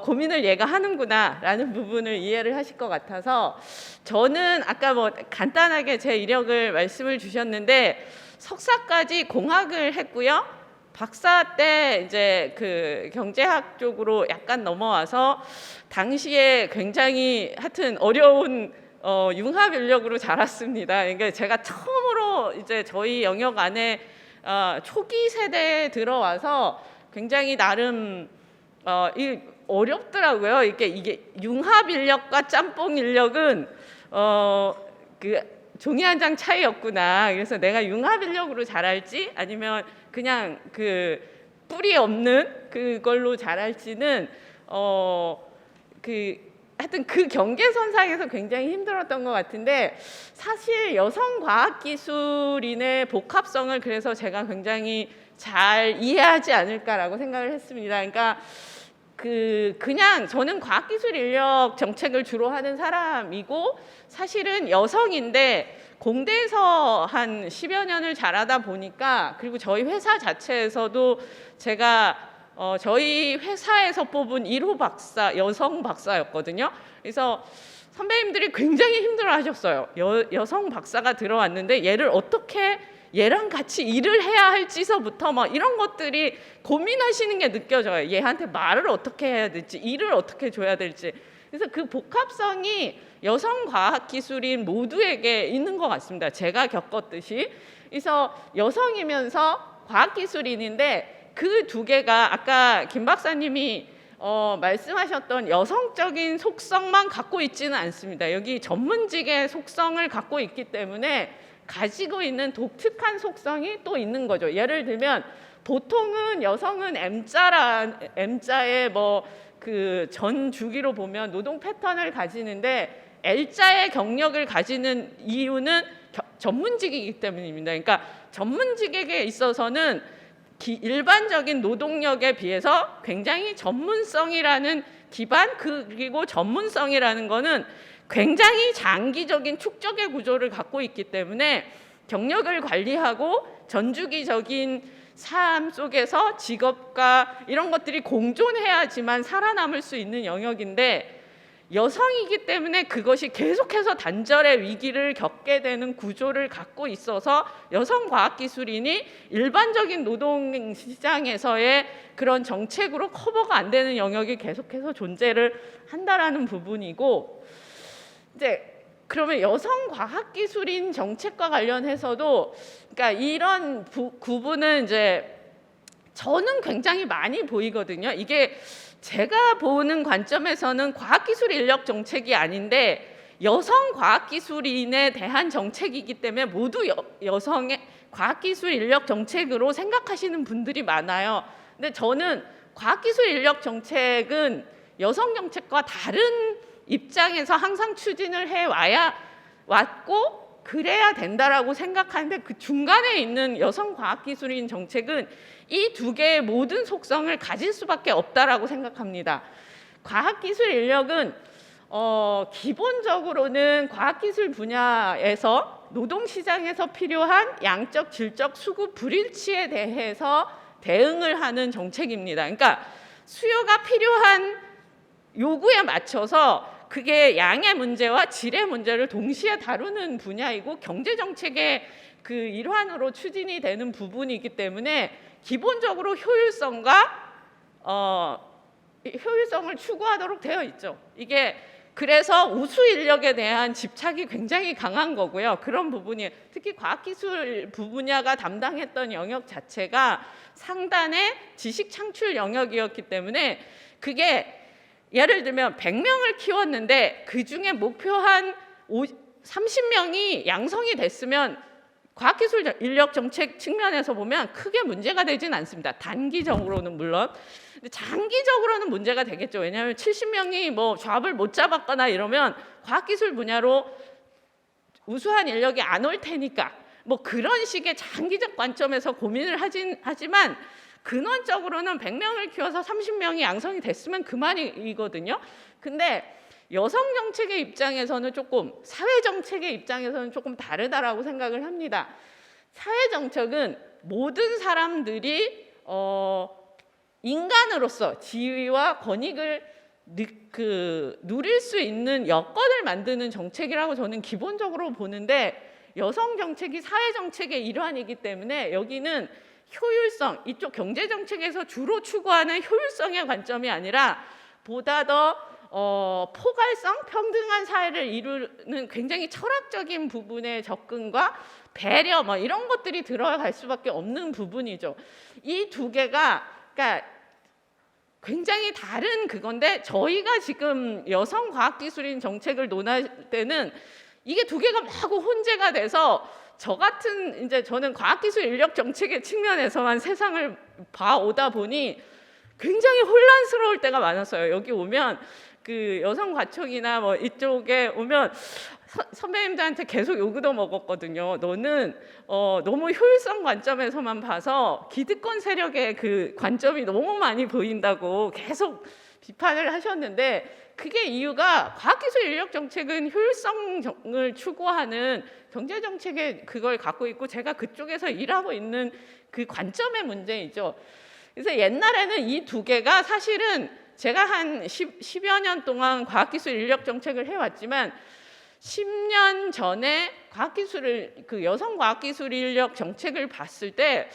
고민을 얘가 하는구나 라는 부분을 이해를 하실 것 같아서, 저는 아까 뭐 간단하게 제 이력을 말씀을 주셨는데 석사까지 공학을 했고요. 박사 때 이제 그 경제학 쪽으로 약간 넘어와서 당시에 굉장히 하여튼 어려운 융합 인력으로 자랐습니다. 그러니까 제가 처음으로 이제 저희 영역 안에 초기 세대에 들어와서 굉장히 나름 어렵더라고요. 이게 융합 인력과 짬뽕 인력은 그 종이 한 장 차이였구나. 그래서 내가 융합 인력으로 자랄지 아니면 그냥 그 뿌리 없는 그걸로 자랄지는 하여튼 그 경계선상에서 굉장히 힘들었던 것 같은데, 사실 여성 과학기술인의 복합성을 그래서 제가 굉장히 잘 이해하지 않을까라고 생각을 했습니다. 그러니까 그냥 저는 과학기술 인력 정책을 주로 하는 사람이고 사실은 여성인데 공대에서 한 10여 년을 자라다 보니까, 그리고 저희 회사 자체에서도 제가 저희 회사에서 뽑은 1호 박사, 여성 박사였거든요. 그래서 선배님들이 굉장히 힘들어 하셨어요. 여성 박사가 들어왔는데 얘랑 같이 일을 해야 할지서부터 막 이런 것들이 고민하시는 게 느껴져요. 얘한테 말을 어떻게 해야 될지, 일을 어떻게 줘야 될지. 그래서 그 복합성이 여성 과학기술인 모두에게 있는 것 같습니다. 제가 겪었듯이. 그래서 여성이면서 과학기술인인데 그 두 개가 아까 김 박사님이 말씀하셨던 여성적인 속성만 갖고 있지는 않습니다. 여기 전문직의 속성을 갖고 있기 때문에 가지고 있는 독특한 속성이 또 있는 거죠. 예를 들면 보통은 여성은 M자의 뭐 그 전 주기로 보면 노동 패턴을 가지는데 L자의 경력을 가지는 이유는 전문직이기 때문입니다. 그러니까 전문직에게 있어서는 일반적인 노동력에 비해서 굉장히 전문성이라는 기반, 그리고 전문성이라는 거는 굉장히 장기적인 축적의 구조를 갖고 있기 때문에 경력을 관리하고 전주기적인 삶 속에서 직업과 이런 것들이 공존해야지만 살아남을 수 있는 영역인데, 여성이기 때문에 그것이 계속해서 단절의 위기를 겪게 되는 구조를 갖고 있어서 여성 과학기술인이 일반적인 노동시장에서의 그런 정책으로 커버가 안 되는 영역이 계속해서 존재를 한다라는 부분이고, 이제 그러면 여성 과학기술인 정책과 관련해서도 그러니까 이런 구분은 이제 저는 굉장히 많이 보이거든요. 이게 제가 보는 관점에서는 과학기술 인력 정책이 아닌데 여성 과학기술인에 대한 정책이기 때문에 모두 여성의 과학기술 인력 정책으로 생각하시는 분들이 많아요. 근데 저는 과학기술 인력 정책은 여성 정책과 다른 입장에서 항상 추진을 왔고 그래야 된다라고 생각하는데, 그 중간에 있는 여성 과학기술인 정책은 이 두 개의 모든 속성을 가질 수밖에 없다라고 생각합니다. 과학기술 인력은 기본적으로는 과학기술 분야에서 노동시장에서 필요한 양적, 질적, 수급 불일치에 대해서 대응을 하는 정책입니다. 그러니까 수요가 필요한 요구에 맞춰서 그게 양의 문제와 질의 문제를 동시에 다루는 분야이고 경제정책의 그 일환으로 추진이 되는 부분이기 때문에 기본적으로 효율성을 추구하도록 되어 있죠. 이게 그래서 우수 인력에 대한 집착이 굉장히 강한 거고요. 그런 부분이 특히 과학기술 분야가 담당했던 영역 자체가 상단의 지식 창출 영역이었기 때문에, 그게 예를 들면 100명을 키웠는데 그중에 목표 한 30명이 양성이 됐으면 과학기술 인력 정책 측면에서 보면 크게 문제가 되진 않습니다. 단기적으로는 물론. 근데 장기적으로는 문제가 되겠죠. 왜냐하면 70명이 뭐 잡을 못 잡았거나 이러면 과학기술 분야로 우수한 인력이 안 올 테니까 뭐 그런 식의 장기적 관점에서 고민을 하지만 근원적으로는 100명을 키워서 30명이 양성이 됐으면 그만이거든요. 근데 여성 정책의 입장에서는 조금, 사회 정책의 입장에서는 조금 다르다라고 생각을 합니다. 사회 정책은 모든 사람들이 인간으로서 지위와 권익을 누릴 수 있는 여건을 만드는 정책이라고 저는 기본적으로 보는데, 여성 정책이 사회 정책의 일환이기 때문에 여기는 효율성, 이쪽 경제 정책에서 주로 추구하는 효율성의 관점이 아니라 보다 더 포괄성, 평등한 사회를 이루는 굉장히 철학적인 부분의 접근과 배려 뭐 이런 것들이 들어갈 수밖에 없는 부분이죠. 이 두 개가 그러니까 굉장히 다른 그건데, 저희가 지금 여성 과학기술인 정책을 논할 때는 이게 두 개가 막 혼재가 돼서 저는 과학기술 인력 정책의 측면에서만 세상을 봐오다 보니 굉장히 혼란스러울 때가 많았어요. 여기 오면 그 여성 과청이나 뭐 이쪽에 오면 선배님들한테 계속 욕도 먹었거든요. 너는 너무 효율성 관점에서만 봐서 기득권 세력의 그 관점이 너무 많이 보인다고 계속 비판을 하셨는데, 그게 이유가 과학기술 인력 정책은 효율성을 추구하는 경제정책에 그걸 갖고 있고 제가 그쪽에서 일하고 있는 그 관점의 문제이죠. 그래서 옛날에는 이 두 개가 사실은 제가 한 10여 년 동안 과학기술 인력 정책을 해왔지만 10년 전에 그 여성 과학기술 인력 정책을 봤을 때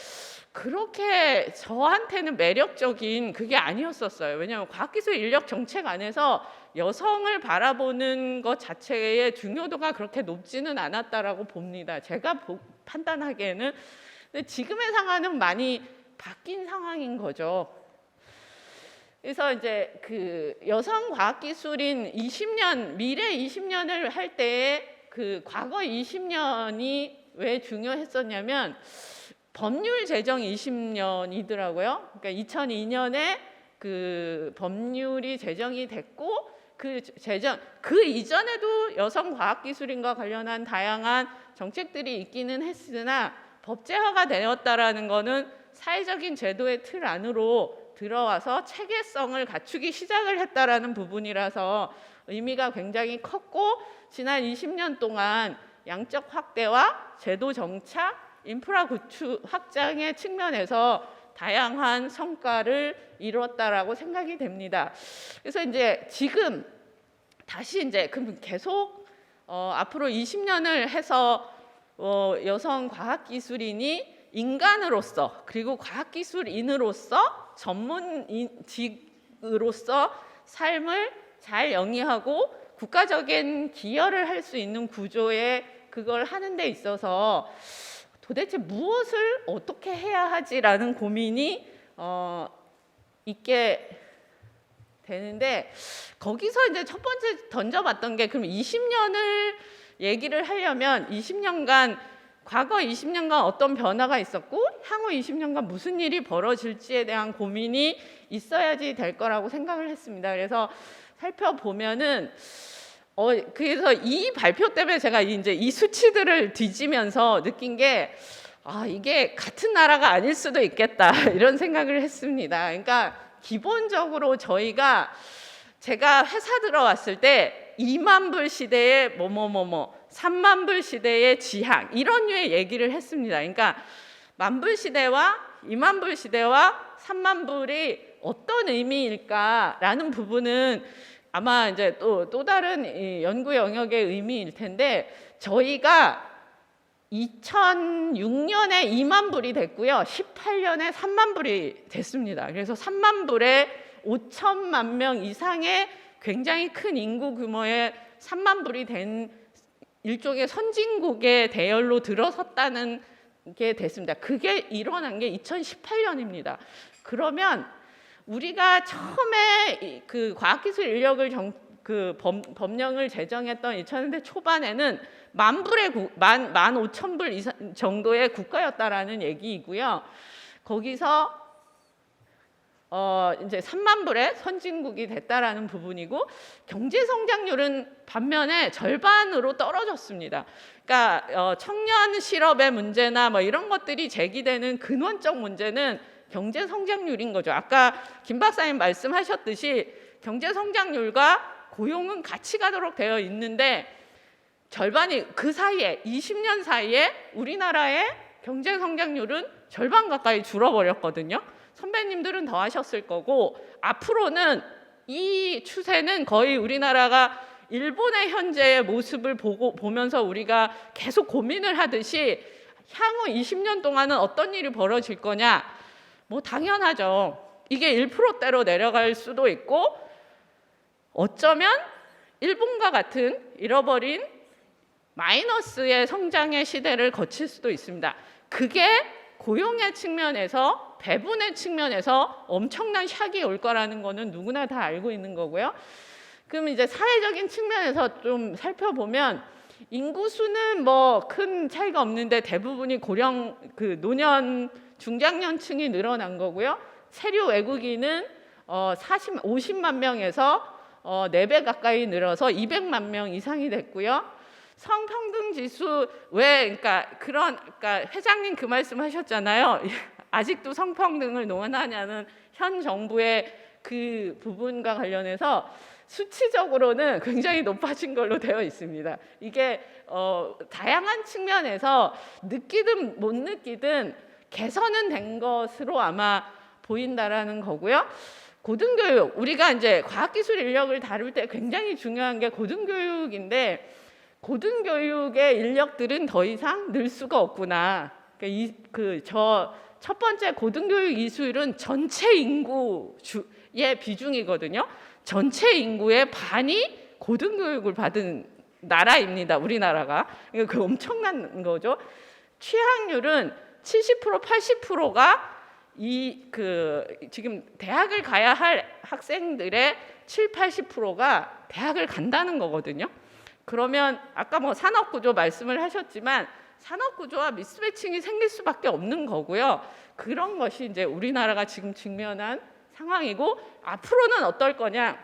그렇게 저한테는 매력적인 그게 아니었었어요. 왜냐하면 과학기술 인력 정책 안에서 여성을 바라보는 것 자체의 중요도가 그렇게 높지는 않았다라고 봅니다. 제가 판단하기에는. 근데 지금의 상황은 많이 바뀐 상황인 거죠. 그래서 이제 그 여성 과학기술인 20년, 미래 20년을 할 때에 그 과거 20년이 왜 중요했었냐면 법률 제정 20년이더라고요. 그러니까 2002년에 그 법률이 제정이 됐고 그 이전에도 여성 과학기술인과 관련한 다양한 정책들이 있기는 했으나 법제화가 되었다라는 것은 사회적인 제도의 틀 안으로 들어와서 체계성을 갖추기 시작을 했다라는 부분이라서 의미가 굉장히 컸고 지난 20년 동안 양적 확대와 제도 정착, 인프라 구축 확장의 측면에서 다양한 성과를 이뤘다라고 생각이 됩니다. 그래서 이제 지금 다시 이제 그럼 계속 앞으로 20년을 해서 여성 과학기술인이 인간으로서 그리고 과학기술인으로서 전문직으로서 삶을 잘 영위하고 국가적인 기여를 할 수 있는 구조에 그걸 하는 데 있어서 도대체 무엇을 어떻게 해야 하지라는 고민이 있게 되는데 거기서 이제 첫 번째 던져봤던 게 그럼 20년을 얘기를 하려면 20년간 과거 20년간 어떤 변화가 있었고 향후 20년간 무슨 일이 벌어질지에 대한 고민이 있어야지 될 거라고 생각을 했습니다. 그래서 살펴보면은 그래서 이 발표 때문에 제가 이제 이 수치들을 뒤지면서 느낀 게 이게 같은 나라가 아닐 수도 있겠다 이런 생각을 했습니다. 그러니까 기본적으로 제가 회사 들어왔을 때 2만 불 시대의 3만 불 시대의 지향 이런 류의 얘기를 했습니다. 그러니까 10,000불 시대와 2만 불 시대와 3만 불이 어떤 의미일까라는 부분은 아마 이제 또 다른 연구 영역의 의미일 텐데 저희가 2006년에 2만 불이 됐고요. 18년에 3만 불이 됐습니다. 그래서 3만 불에 5천만 명 이상의 굉장히 큰 인구 규모의 3만 불이 된 일종의 선진국의 대열로 들어섰다는 게 됐습니다. 그게 일어난 게 2018년입니다. 그러면 우리가 처음에 그 과학기술 인력을 법령을 제정했던 2000년대 초반에는 15,000불 이상 정도의 국가였다라는 얘기이고요. 거기서 이제 3만 불의 선진국이 됐다라는 부분이고 경제 성장률은 반면에 절반으로 떨어졌습니다. 그러니까 청년 실업의 문제나 뭐 이런 것들이 제기되는 근원적 문제는 경제 성장률인 거죠. 아까 김 박사님 말씀하셨듯이 경제 성장률과 고용은 같이 가도록 되어 있는데 절반이 그 사이에 20년 사이에 우리나라의 경제 성장률은 절반 가까이 줄어버렸거든요. 선배님들은 더 하셨을 거고 앞으로는 이 추세는 거의 우리나라가 일본의 현재의 모습을 보면서 우리가 계속 고민을 하듯이 향후 20년 동안은 어떤 일이 벌어질 거냐 뭐 당연하죠. 이게 1%대로 내려갈 수도 있고 어쩌면 일본과 같은 잃어버린 마이너스의 성장의 시대를 거칠 수도 있습니다. 그게 고용의 측면에서 배분의 측면에서 엄청난 샥이 올 거라는 거는 누구나 다 알고 있는 거고요. 그럼 이제 사회적인 측면에서 좀 살펴보면 인구수는 뭐 큰 차이가 없는데 대부분이 노년 중장년층이 늘어난 거고요. 세류 외국인은 50만 명에서 4배 가까이 늘어서 200만 명 이상이 됐고요. 성평등 지수 그러니까 회장님 그 말씀하셨잖아요. 아직도 성평등을 논하냐는 현 정부의 그 부분과 관련해서 수치적으로는 굉장히 높아진 걸로 되어 있습니다. 이게 다양한 측면에서 느끼든 못 느끼든 개선은 된 것으로 아마 보인다라는 거고요. 고등교육, 우리가 이제 과학기술 인력을 다룰 때 굉장히 중요한 게 고등교육인데 고등교육의 인력들은 더 이상 늘 수가 없구나. 저 첫 번째 고등교육 이수율은 전체 인구의 비중이거든요. 전체 인구의 반이 고등교육을 받은 나라입니다. 우리나라가. 그 엄청난 거죠. 취학률은 70% 80%가 지금 대학을 가야 할 학생들의 7, 80%가 대학을 간다는 거거든요. 그러면 아까 뭐 산업구조 말씀을 하셨지만 산업구조와 미스매칭이 생길 수밖에 없는 거고요. 그런 것이 이제 우리나라가 지금 직면한 상황이고, 앞으로는 어떨 거냐?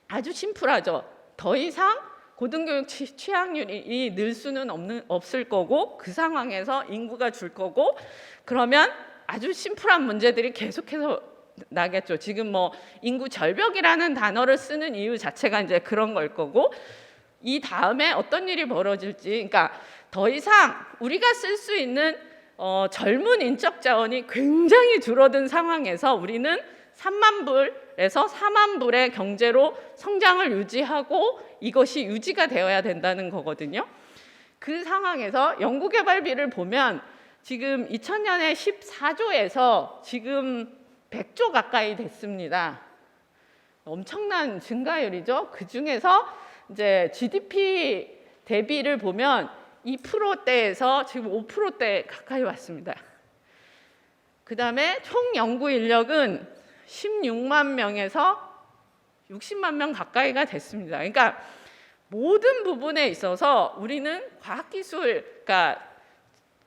아주 심플하죠. 더 이상 고등교육 취학률이 늘 수는 없을 거고, 그 상황에서 인구가 줄 거고, 그러면 아주 심플한 문제들이 계속해서 나겠죠. 지금 뭐 인구 절벽이라는 단어를 쓰는 이유 자체가 이제 그런 걸 거고, 이 다음에 어떤 일이 벌어질지, 그러니까 더 이상 우리가 쓸 수 있는 젊은 인적 자원이 굉장히 줄어든 상황에서 우리는 3만 불에서 4만 불의 경제로 성장을 유지하고 이것이 유지가 되어야 된다는 거거든요. 그 상황에서 연구개발비를 보면 지금 2000년에 14조에서 지금 100조 가까이 됐습니다. 엄청난 증가율이죠. 그 중에서 이제 GDP 대비를 보면 2%대에서 지금 5%대 가까이 왔습니다. 그 다음에 총 연구 인력은 16만 명에서 60만 명 가까이가 됐습니다. 그러니까 모든 부분에 있어서 우리는 과학기술, 그러니까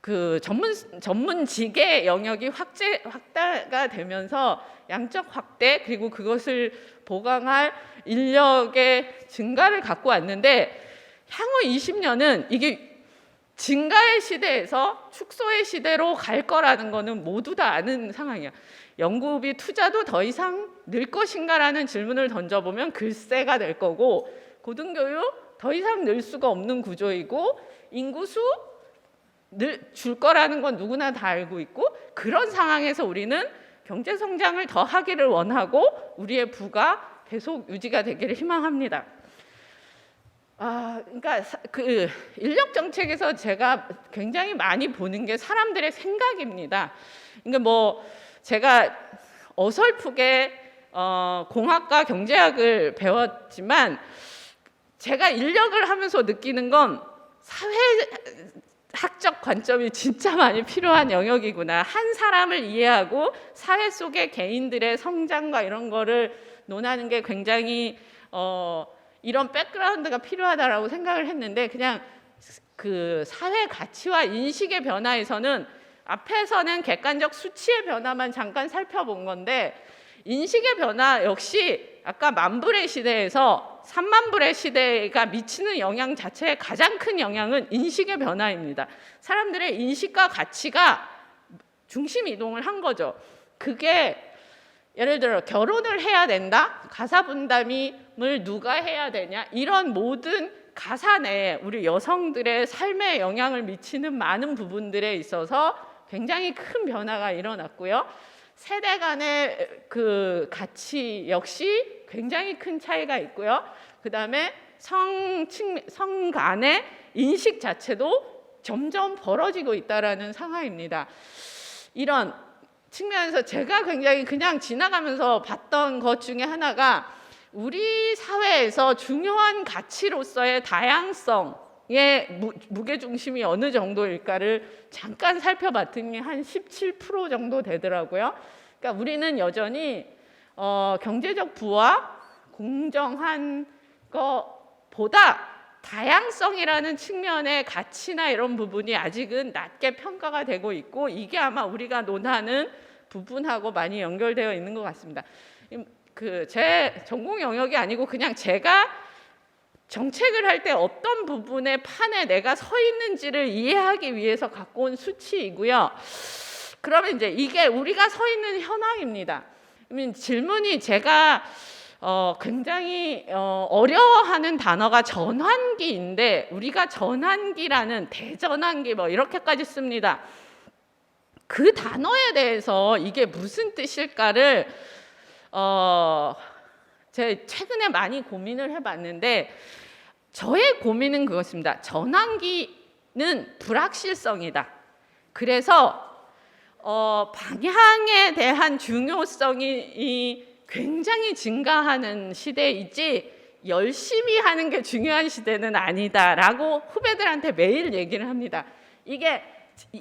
그 전문직의 영역이 확대가 되면서 양적 확대, 그리고 그것을 보강할 인력의 증가를 갖고 왔는데, 향후 20년은 이게 증가의 시대에서 축소의 시대로 갈 거라는 거는 모두 다 아는 상황이야. 연구비 투자도 더 이상 늘 것인가라는 질문을 던져보면 글쎄가 될 거고, 고등교육 더 이상 늘 수가 없는 구조이고, 인구수 늘 줄 거라는 건 누구나 다 알고 있고, 그런 상황에서 우리는 경제 성장을 더 하기를 원하고 우리의 부가 계속 유지가 되기를 희망합니다. 그러니까 그 인력 정책에서 제가 굉장히 많이 보는 게 사람들의 생각입니다. 그러니까 뭐 제가 어설프게 공학과 경제학을 배웠지만 제가 인력을 하면서 느끼는 건 사회학적 관점이 진짜 많이 필요한 영역이구나. 한 사람을 이해하고 사회 속의 개인들의 성장과 이런 거를 논하는 게 굉장히 이런 백그라운드가 필요하다라고 생각을 했는데, 그냥 그 사회 가치와 인식의 변화에서는 앞에서는 객관적 수치의 변화만 잠깐 살펴본 건데, 인식의 변화 역시 아까 만불의 시대에서 3만 불의 시대가 미치는 영향 자체의 가장 큰 영향은 인식의 변화입니다. 사람들의 인식과 가치가 중심 이동을 한 거죠. 그게 예를 들어 결혼을 해야 된다? 가사 분담을 누가 해야 되냐? 이런 모든 가사 내에 우리 여성들의 삶에 영향을 미치는 많은 부분들에 있어서 굉장히 큰 변화가 일어났고요. 세대 간의 그 가치 역시 굉장히 큰 차이가 있고요. 그 다음에 성 간의 인식 자체도 점점 벌어지고 있다라는 상황입니다. 이런 측면에서 제가 굉장히 그냥 지나가면서 봤던 것 중에 하나가, 우리 사회에서 중요한 가치로서의 다양성의 무게중심이 어느 정도일까를 잠깐 살펴봤더니 한 17% 정도 되더라고요. 그러니까 우리는 여전히 경제적 부와 공정한 것보다 다양성이라는 측면의 가치나 이런 부분이 아직은 낮게 평가가 되고 있고, 이게 아마 우리가 논하는 부분하고 많이 연결되어 있는 것 같습니다. 제 전공 영역이 아니고 그냥 제가 정책을 할 때 어떤 부분의 판에 내가 서 있는지를 이해하기 위해서 갖고 온 수치이고요. 그러면 이제 이게 우리가 서 있는 현황입니다. 질문이 제가 굉장히 어려워하는 단어가 전환기인데, 우리가 전환기라는 대전환기 뭐 이렇게까지 씁니다. 그 단어에 대해서 이게 무슨 뜻일까를 제가 최근에 많이 고민을 해봤는데, 저의 고민은 그것입니다. 전환기는 불확실성이다. 그래서 방향에 대한 중요성이 굉장히 증가하는 시대이지 열심히 하는 게 중요한 시대는 아니다라고 후배들한테 매일 얘기를 합니다. 이게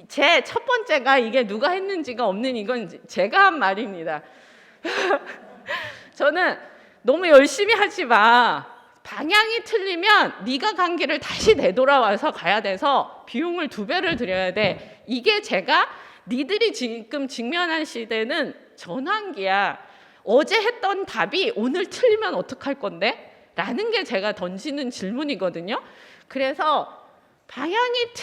제 첫 번째가 이게 누가 했는지가 없는 이건 제가 한 말입니다. 저는 너무 열심히 하지 마. 방향이 틀리면 네가 간 길을 다시 되돌아와서 가야 돼서 비용을 2배를 들여야 돼. 이게 제가 니들이 지금 직면한 시대는 전환기야. 어제 했던 답이 오늘 틀리면 어떡할 건데? 라는 게 제가 던지는 질문이거든요. 그래서 방향이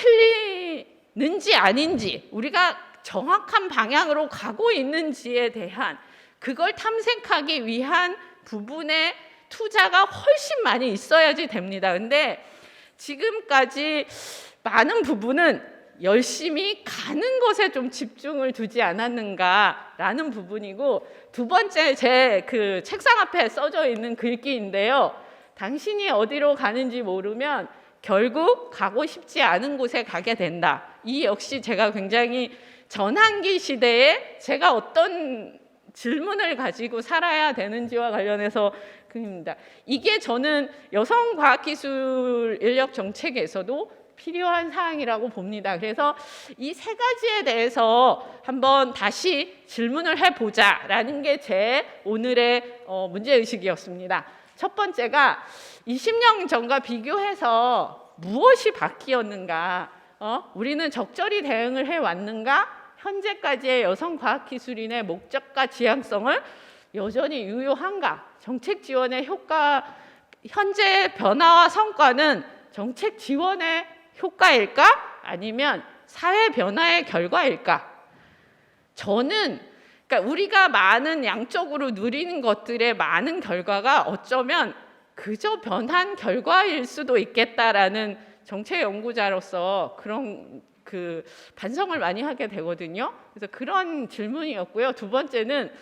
틀리는지 아닌지, 우리가 정확한 방향으로 가고 있는지에 대한 그걸 탐색하기 위한 부분의 투자가 훨씬 많이 있어야지 됩니다. 근데 지금까지 많은 부분은 열심히 가는 것에 좀 집중을 두지 않았는가라는 부분이고, 두 번째 제 그 책상 앞에 써져 있는 글귀인데요. 당신이 어디로 가는지 모르면 결국 가고 싶지 않은 곳에 가게 된다. 이 역시 제가 굉장히 전환기 시대에 제가 어떤 질문을 가지고 살아야 되는지와 관련해서 글입니다. 이게 저는 여성과학기술 인력 정책에서도 필요한 사항이라고 봅니다. 그래서 이 3가지에 대해서 한번 다시 질문을 해보자라는 게 제 오늘의 문제의식이었습니다. 첫 번째가 20년 전과 비교해서 무엇이 바뀌었는가? 우리는 적절히 대응을 해왔는가? 현재까지의 여성과학기술인의 목적과 지향성을 여전히 유효한가? 정책 지원의 효과, 현재 변화와 성과는 정책 지원의 효과일까? 아니면 사회 변화의 결과일까? 저는 그러니까 우리가 많은 양적으로 누리는 것들의 많은 결과가 어쩌면 그저 변한 결과일 수도 있겠다라는 정책 연구자로서 그런 그 반성을 많이 하게 되거든요. 그래서 그런 질문이었고요. 두 번째는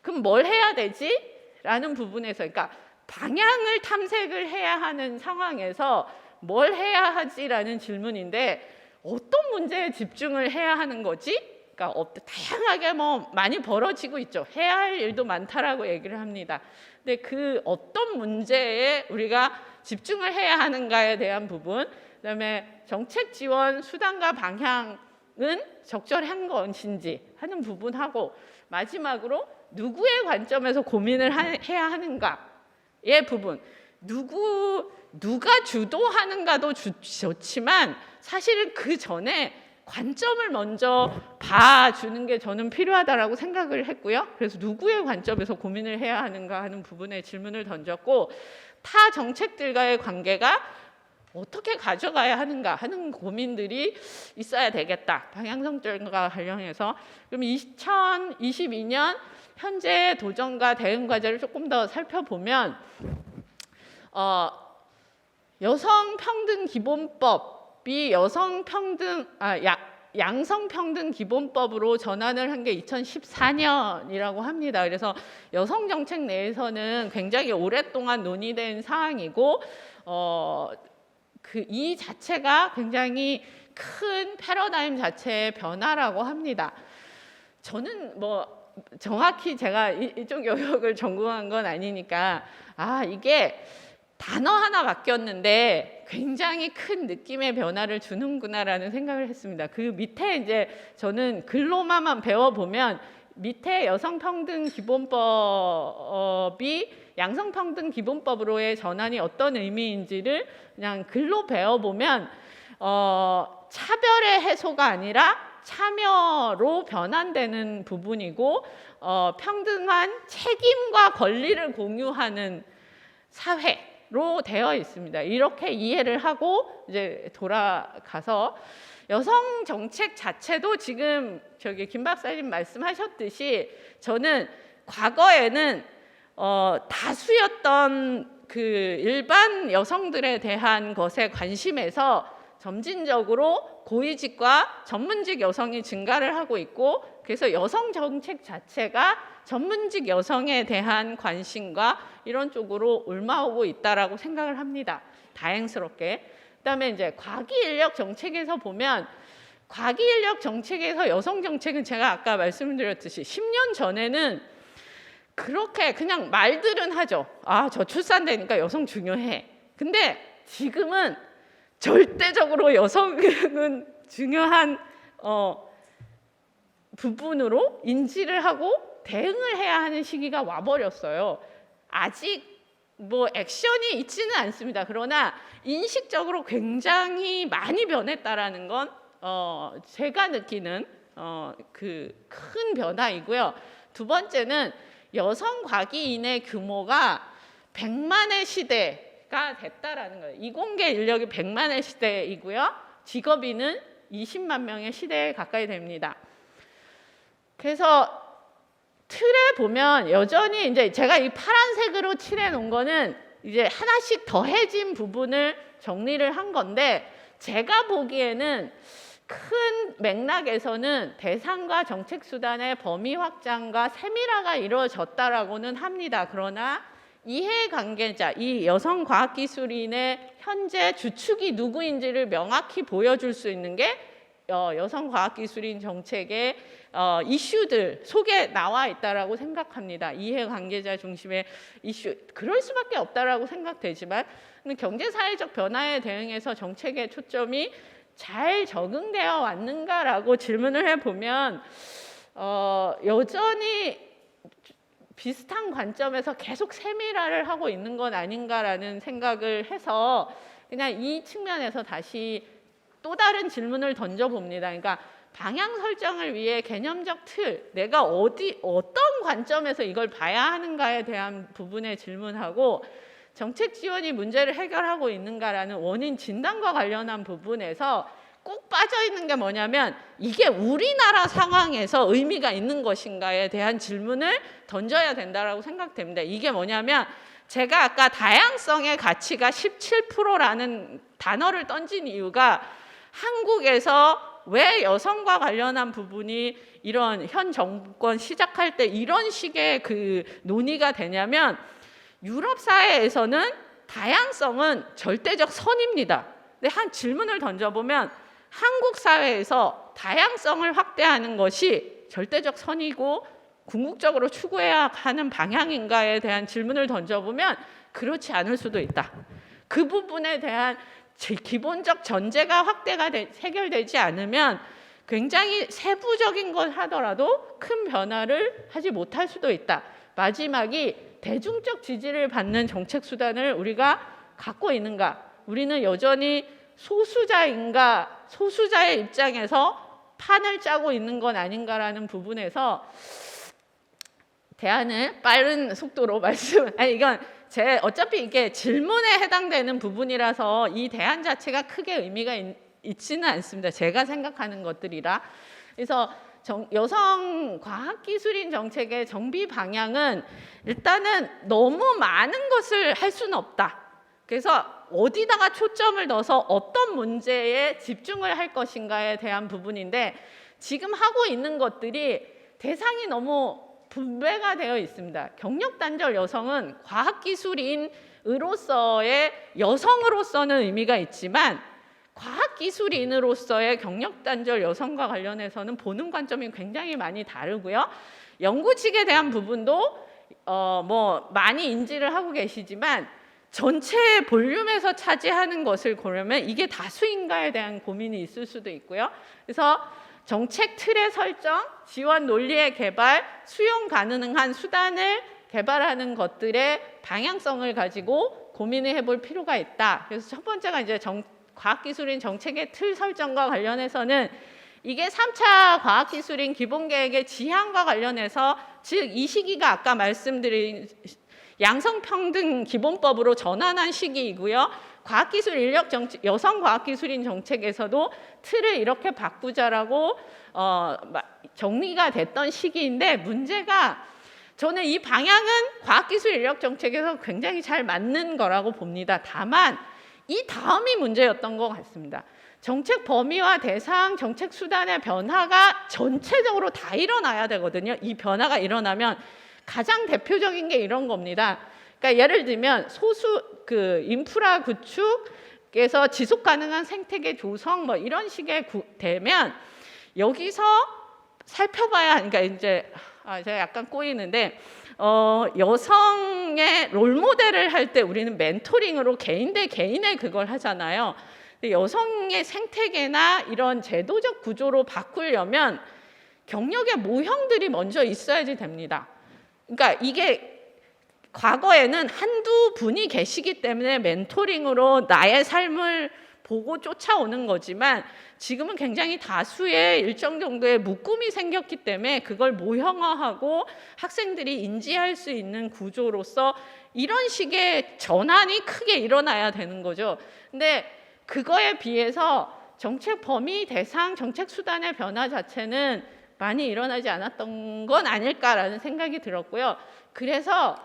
그럼 뭘 해야 되지? 라는 부분에서, 그러니까 방향을 탐색을 해야 하는 상황에서 뭘 해야 하지라는 질문인데, 어떤 문제에 집중을 해야 하는 거지? 그러니까 다양하게 많이 벌어지고 있죠. 해야 할 일도 많다라고 얘기를 합니다. 근데 그 어떤 문제에 우리가 집중을 해야 하는가에 대한 부분, 그다음에 정책 지원 수단과 방향은 적절한 것인지 하는 부분하고, 마지막으로 누구의 관점에서 고민을 해야 하는가의 부분. 누가 주도하는가도 좋지만 사실은 그 전에 관점을 먼저 봐주는 게 저는 필요하다라고 생각을 했고요. 그래서 누구의 관점에서 고민을 해야 하는가 하는 부분에 질문을 던졌고, 타 정책들과의 관계가 어떻게 가져가야 하는가 하는 고민들이 있어야 되겠다. 방향성과 관련해서. 그럼 2022년 현재 도전과 대응 과제를 조금 더 살펴보면, 여성평등기본법이 양성평등기본법으로 전환을 한 게 2014년이라고 합니다. 그래서 여성정책 내에서는 굉장히 오랫동안 논의된 사항이고, 이 자체가 굉장히 큰 패러다임 자체의 변화라고 합니다. 저는 정확히 제가 이쪽 영역을 전공한 건 아니니까 이게 단어 하나 바뀌었는데 굉장히 큰 느낌의 변화를 주는구나라는 생각을 했습니다. 그 밑에 이제 저는 글로만 배워보면, 밑에 여성평등기본법이 양성평등기본법으로의 전환이 어떤 의미인지를 그냥 글로 배워보면, 차별의 해소가 아니라 참여로 변환되는 부분이고, 평등한 책임과 권리를 공유하는 사회로 되어 있습니다. 이렇게 이해를 하고 이제 돌아가서 여성 정책 자체도 지금 김 박사님 말씀하셨듯이, 저는 과거에는 다수였던 그 일반 여성들에 대한 것에 관심에서 점진적으로 고위직과 전문직 여성이 증가를 하고 있고, 그래서 여성 정책 자체가 전문직 여성에 대한 관심과 이런 쪽으로 옮아오고 있다라고 생각을 합니다. 다행스럽게. 그다음에 이제 과기 인력 정책에서 보면, 과기 인력 정책에서 여성 정책은 제가 아까 말씀드렸듯이 10년 전에는 그렇게 그냥 말들은 하죠. 아, 저 출산되니까 여성 중요해. 근데 지금은 절대적으로 여성은 중요한 부분으로 인지를 하고 대응을 해야 하는 시기가 와버렸어요. 아직 뭐 액션이 있지는 않습니다. 그러나 인식적으로 굉장히 많이 변했다라는 건 제가 느끼는 그 큰 변화이고요. 두 번째는 여성 과기인의 규모가 100만의 시대가 됐다라는 거예요. 이공계 인력이 100만의 시대이고요. 직업인은 20만 명의 시대에 가까이 됩니다. 그래서 틀에 보면 여전히 이제 제가 이 파란색으로 칠해 놓은 거는 이제 하나씩 더해진 부분을 정리를 한 건데, 제가 보기에는 큰 맥락에서는 대상과 정책 수단의 범위 확장과 세밀화가 이루어졌다라고는 합니다. 그러나 이해관계자, 이 여성 과학기술인의 현재 주축이 누구인지를 명확히 보여줄 수 있는 게 여성 과학기술인 정책의 이슈들 속에 나와 있다라고 생각합니다. 이해관계자 중심의 이슈, 그럴 수밖에 없다라고 생각되지만 경제사회적 변화에 대응해서 정책의 초점이 잘 적응되어 왔는가라고 질문을 해보면 여전히 비슷한 관점에서 계속 세밀화를 하고 있는 건 아닌가라는 생각을 해서 그냥 이 측면에서 다시 또 다른 질문을 던져봅니다. 그러니까 방향 설정을 위해 개념적 틀, 내가 어떤 관점에서 이걸 봐야 하는가에 대한 부분에 질문하고, 정책 지원이 문제를 해결하고 있는가라는 원인 진단과 관련한 부분에서 꼭 빠져 있는 게 뭐냐면 이게 우리나라 상황에서 의미가 있는 것인가에 대한 질문을 던져야 된다라고 생각됩니다. 이게 뭐냐면 제가 아까 다양성의 가치가 17%라는 단어를 던진 이유가 한국에서 왜 여성과 관련한 부분이 이런 현 정부권 시작할 때 이런 식의 그 논의가 되냐면, 유럽 사회에서는 다양성은 절대적 선입니다. 근데 한 질문을 던져보면 한국 사회에서 다양성을 확대하는 것이 절대적 선이고 궁극적으로 추구해야 하는 방향인가에 대한 질문을 던져보면 그렇지 않을 수도 있다. 그 부분에 대한 기본적 전제가 해결되지 않으면 굉장히 세부적인 걸 하더라도 큰 변화를 하지 못할 수도 있다. 마지막이 대중적 지지를 받는 정책 수단을 우리가 갖고 있는가? 우리는 여전히 소수자인가? 소수자의 입장에서 판을 짜고 있는 건 아닌가라는 부분에서 대안을 빠른 속도로 이건 어차피 이게 질문에 해당되는 부분이라서 이 대안 자체가 크게 의미가 있지는 않습니다. 제가 생각하는 것들이라. 그래서 여성 과학기술인 정책의 정비 방향은 일단은 너무 많은 것을 할 수는 없다. 그래서 어디다가 초점을 넣어서 어떤 문제에 집중을 할 것인가에 대한 부분인데, 지금 하고 있는 것들이 대상이 너무 분배가 되어 있습니다. 경력단절 여성은 과학기술인으로서의 여성으로서는 의미가 있지만 과학기술인으로서의 경력단절 여성과 관련해서는 보는 관점이 굉장히 많이 다르고요. 연구직에 대한 부분도 뭐 많이 인지를 하고 계시지만 전체 볼륨에서 차지하는 것을 고르면 이게 다수인가에 대한 고민이 있을 수도 있고요. 그래서 정책 틀의 설정, 지원 논리의 개발, 수용 가능한 수단을 개발하는 것들의 방향성을 가지고 고민을 해볼 필요가 있다. 그래서 첫 번째가 이제 과학기술인 정책의 틀 설정과 관련해서는 이게 3차 과학기술인 기본계획의 지향과 관련해서, 즉 이 시기가 아까 말씀드린 양성평등 기본법으로 전환한 시기이고요. 과학기술 인력 정책, 여성 과학기술인 정책에서도 틀을 이렇게 바꾸자라고 정리가 됐던 시기인데, 문제가 저는 이 방향은 과학기술 인력 정책에서 굉장히 잘 맞는 거라고 봅니다. 다만 이 다음이 문제였던 것 같습니다. 정책 범위와 대상, 정책 수단의 변화가 전체적으로 다 일어나야 되거든요. 이 변화가 일어나면 가장 대표적인 게 이런 겁니다. 그러니까 예를 들면 인프라 구축, 그래서 지속 가능한 생태계 조성 뭐 이런 식의 되면 여기서 살펴봐야 하니까 이제 제가 약간 꼬이는데 여성의 롤 모델을 할 때 우리는 멘토링으로 개인 대 개인의 그걸 하잖아요. 근데 여성의 생태계나 이런 제도적 구조로 바꾸려면 경력의 모형들이 먼저 있어야지 됩니다. 그러니까 이게 과거에는 한두 분이 계시기 때문에 멘토링으로 나의 삶을 보고 쫓아오는 거지만 지금은 굉장히 다수의 일정 정도의 묶음이 생겼기 때문에 그걸 모형화하고 학생들이 인지할 수 있는 구조로서 이런 식의 전환이 크게 일어나야 되는 거죠. 근데 그거에 비해서 정책 범위, 대상, 정책 수단의 변화 자체는 많이 일어나지 않았던 건 아닐까라는 생각이 들었고요. 그래서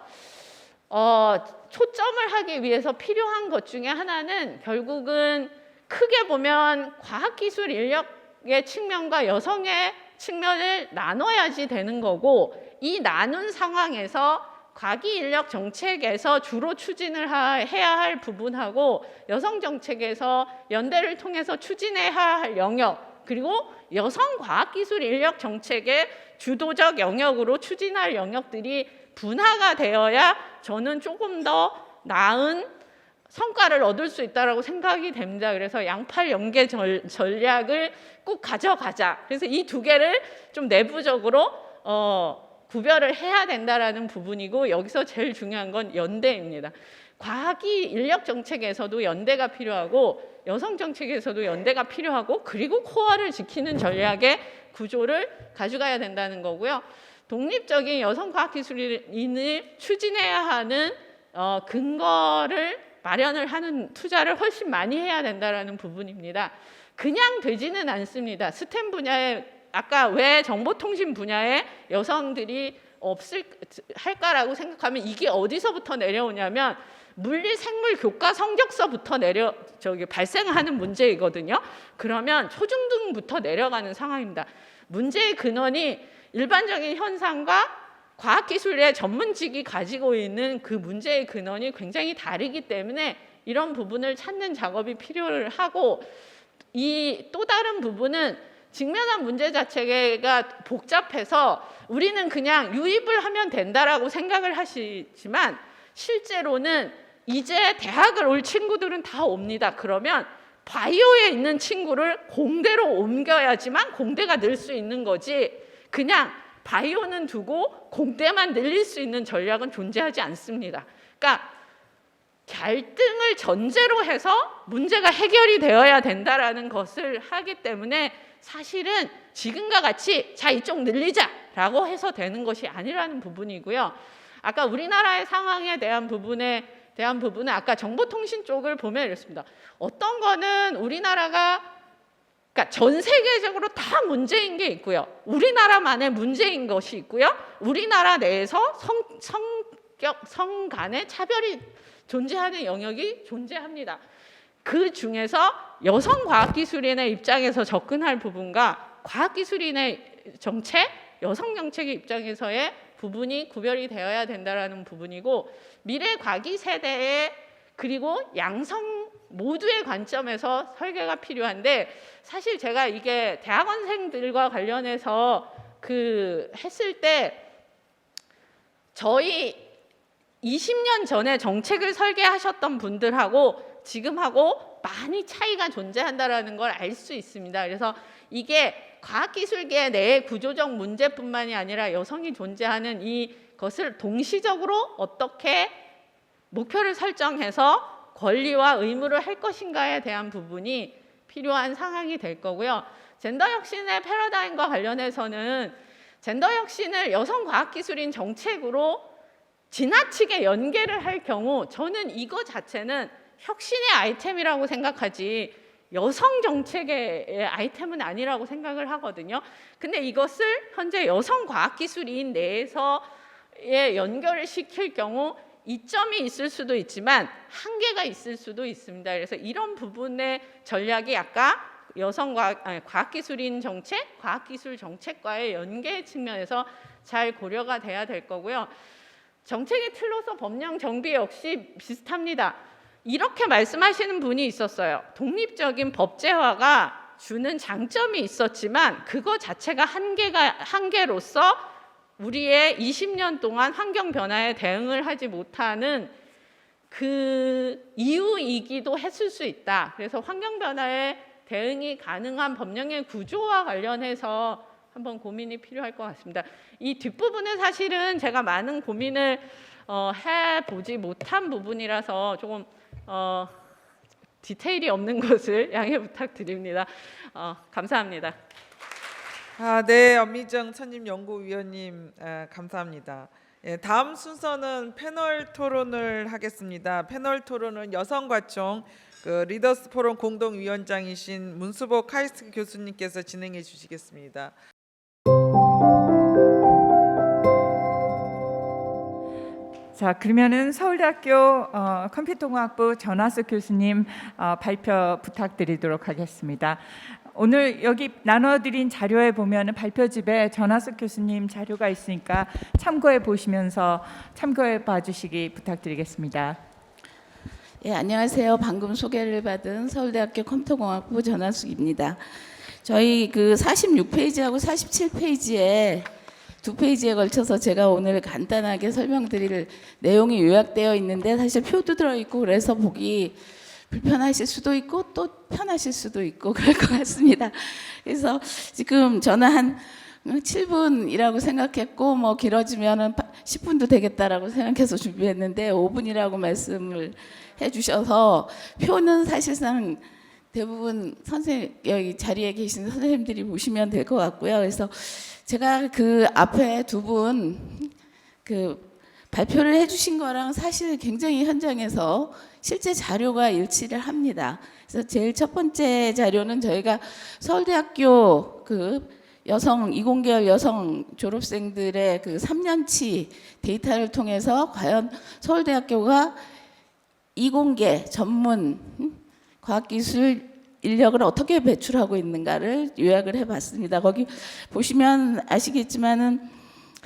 초점을 하기 위해서 필요한 것 중에 하나는 결국은 크게 보면 과학기술 인력의 측면과 여성의 측면을 나눠야지 되는 거고, 이 나눈 상황에서 과기 인력 정책에서 주로 추진을 해야 할 부분하고 여성 정책에서 연대를 통해서 추진해야 할 영역, 그리고 여성 과학기술 인력 정책의 주도적 영역으로 추진할 영역들이 분화가 되어야 저는 조금 더 나은 성과를 얻을 수 있다고 생각이 됩니다. 그래서 양팔 연계 전략을 꼭 가져가자. 그래서 이 두 개를 좀 내부적으로 구별을 해야 된다라는 부분이고, 여기서 제일 중요한 건 연대입니다. 과학이 인력 정책에서도 연대가 필요하고 여성 정책에서도 연대가 필요하고, 그리고 코어를 지키는 전략의 구조를 가져가야 된다는 거고요. 독립적인 여성 과학기술인을 추진해야 하는 근거를 마련을 하는 투자를 훨씬 많이 해야 된다는 부분입니다. 그냥 되지는 않습니다. 스템 분야에, 아까 왜 정보통신 분야에 여성들이 할까라고 생각하면 이게 어디서부터 내려오냐면 물리, 생물, 교과 성적서부터 발생하는 문제이거든요. 그러면 초중등부터 내려가는 상황입니다. 문제의 근원이 일반적인 현상과 과학기술의 전문직이 가지고 있는 그 문제의 근원이 굉장히 다르기 때문에 이런 부분을 찾는 작업이 필요하고, 이 또 다른 부분은 직면한 문제 자체가 복잡해서 우리는 그냥 유입을 하면 된다라고 생각을 하시지만 실제로는 이제 대학을 올 친구들은 다 옵니다. 그러면 바이오에 있는 친구를 공대로 옮겨야지만 공대가 늘 수 있는 거지, 그냥 바이오는 두고 공대만 늘릴 수 있는 전략은 존재하지 않습니다. 그러니까 갈등을 전제로 해서 문제가 해결이 되어야 된다라는 것을 하기 때문에 사실은 지금과 같이 자 이쪽 늘리자라고 해서 되는 것이 아니라는 부분이고요. 아까 우리나라의 상황에 대한 부분은 아까 정보통신 쪽을 보면 이렇습니다. 어떤 거는 우리나라가, 그러니까 전 세계적으로 다 문제인 게 있고요. 우리나라만의 문제인 것이 있고요. 우리나라 내에서 성 간의 차별이 존재하는 영역이 존재합니다. 그 중에서 여성 과학기술인의 입장에서 접근할 부분과 과학기술인의 정책, 여성 정책의 입장에서의 부분이 구별이 되어야 된다는 부분이고, 미래 과기 세대의 그리고 양성 모두의 관점에서 설계가 필요한데, 사실 제가 이게 대학원생들과 관련해서 했을 때 저희 20년 전에 정책을 설계하셨던 분들하고 지금하고 많이 차이가 존재한다는 걸 알 수 있습니다. 그래서 이게 과학기술계 내의 구조적 문제뿐만이 아니라 여성이 존재하는 이것을 동시적으로 어떻게 목표를 설정해서 권리와 의무를 할 것인가에 대한 부분이 필요한 상황이 될 거고요. 젠더 혁신의 패러다임과 관련해서는 젠더 혁신을 여성 과학기술인 정책으로 지나치게 연계를 할 경우 저는 이거 자체는 혁신의 아이템이라고 생각하지 여성 정책의 아이템은 아니라고 생각을 하거든요. 근데 이것을 현재 여성 과학기술인 내에서의 연결을 시킬 경우 이점이 있을 수도 있지만 한계가 있을 수도 있습니다. 그래서 이런 부분의 전략이 아까 여성 과학기술인 정책, 과학기술 정책과의 연계 측면에서 잘 고려가 돼야 될 거고요. 정책의 틀로서 법령 정비 역시 비슷합니다. 이렇게 말씀하시는 분이 있었어요. 독립적인 법제화가 주는 장점이 있었지만 그거 자체가 한계로서 우리의 20년 동안 환경 변화에 대응을 하지 못하는 그 이유이기도 했을 수 있다. 그래서 환경 변화에 대응이 가능한 법령의 구조와 관련해서 한번 고민이 필요할 것 같습니다. 이 뒷부분은 사실은 제가 많은 고민을 해보지 못한 부분이라서 조금 디테일이 없는 것을 양해 부탁드립니다. 감사합니다. 네, 엄미정 선임연구위원님 감사합니다. 예, 다음 순서는 패널 토론을 하겠습니다. 패널 토론은 여성과총 리더스 포럼 공동위원장이신 문수복 카이스트 교수님께서 진행해 주시겠습니다. 자, 그러면은 서울대학교 컴퓨터공학부 전하숙 교수님 발표 부탁드리도록 하겠습니다. 오늘 여기 나눠드린 자료에 보면 발표집에 전하숙 교수님 자료가 있으니까 참고해 보시면서 참고해 봐주시기 부탁드리겠습니다. 예, 안녕하세요. 방금 소개를 받은 서울대학교 컴퓨터공학부 전하숙입니다. 저희 그 46페이지하고 47페이지에 두 페이지에 걸쳐서 제가 오늘 간단하게 설명드릴 내용이 요약되어 있는데 사실 표도 들어있고 그래서 보기 불편하실 수도 있고 또 편하실 수도 있고 그럴 것 같습니다. 그래서 지금 저는 한 7분이라고 생각했고 뭐 길어지면은 10분도 되겠다라고 생각해서 준비했는데 5분이라고 말씀을 해주셔서 표는 사실상 대부분 여기 자리에 계신 선생님들이 보시면 될 것 같고요. 그래서 제가 그 앞에 두 분 그 발표를 해주신 거랑 사실 굉장히 현장에서 실제 자료가 일치를 합니다. 그래서 제일 첫 번째 자료는 저희가 서울대학교 그 이공계열 여성 졸업생들의 그 3년치 데이터를 통해서 과연 서울대학교가 이공계 전문 과학기술 인력을 어떻게 배출하고 있는가를 요약을 해봤습니다. 거기 보시면 아시겠지만은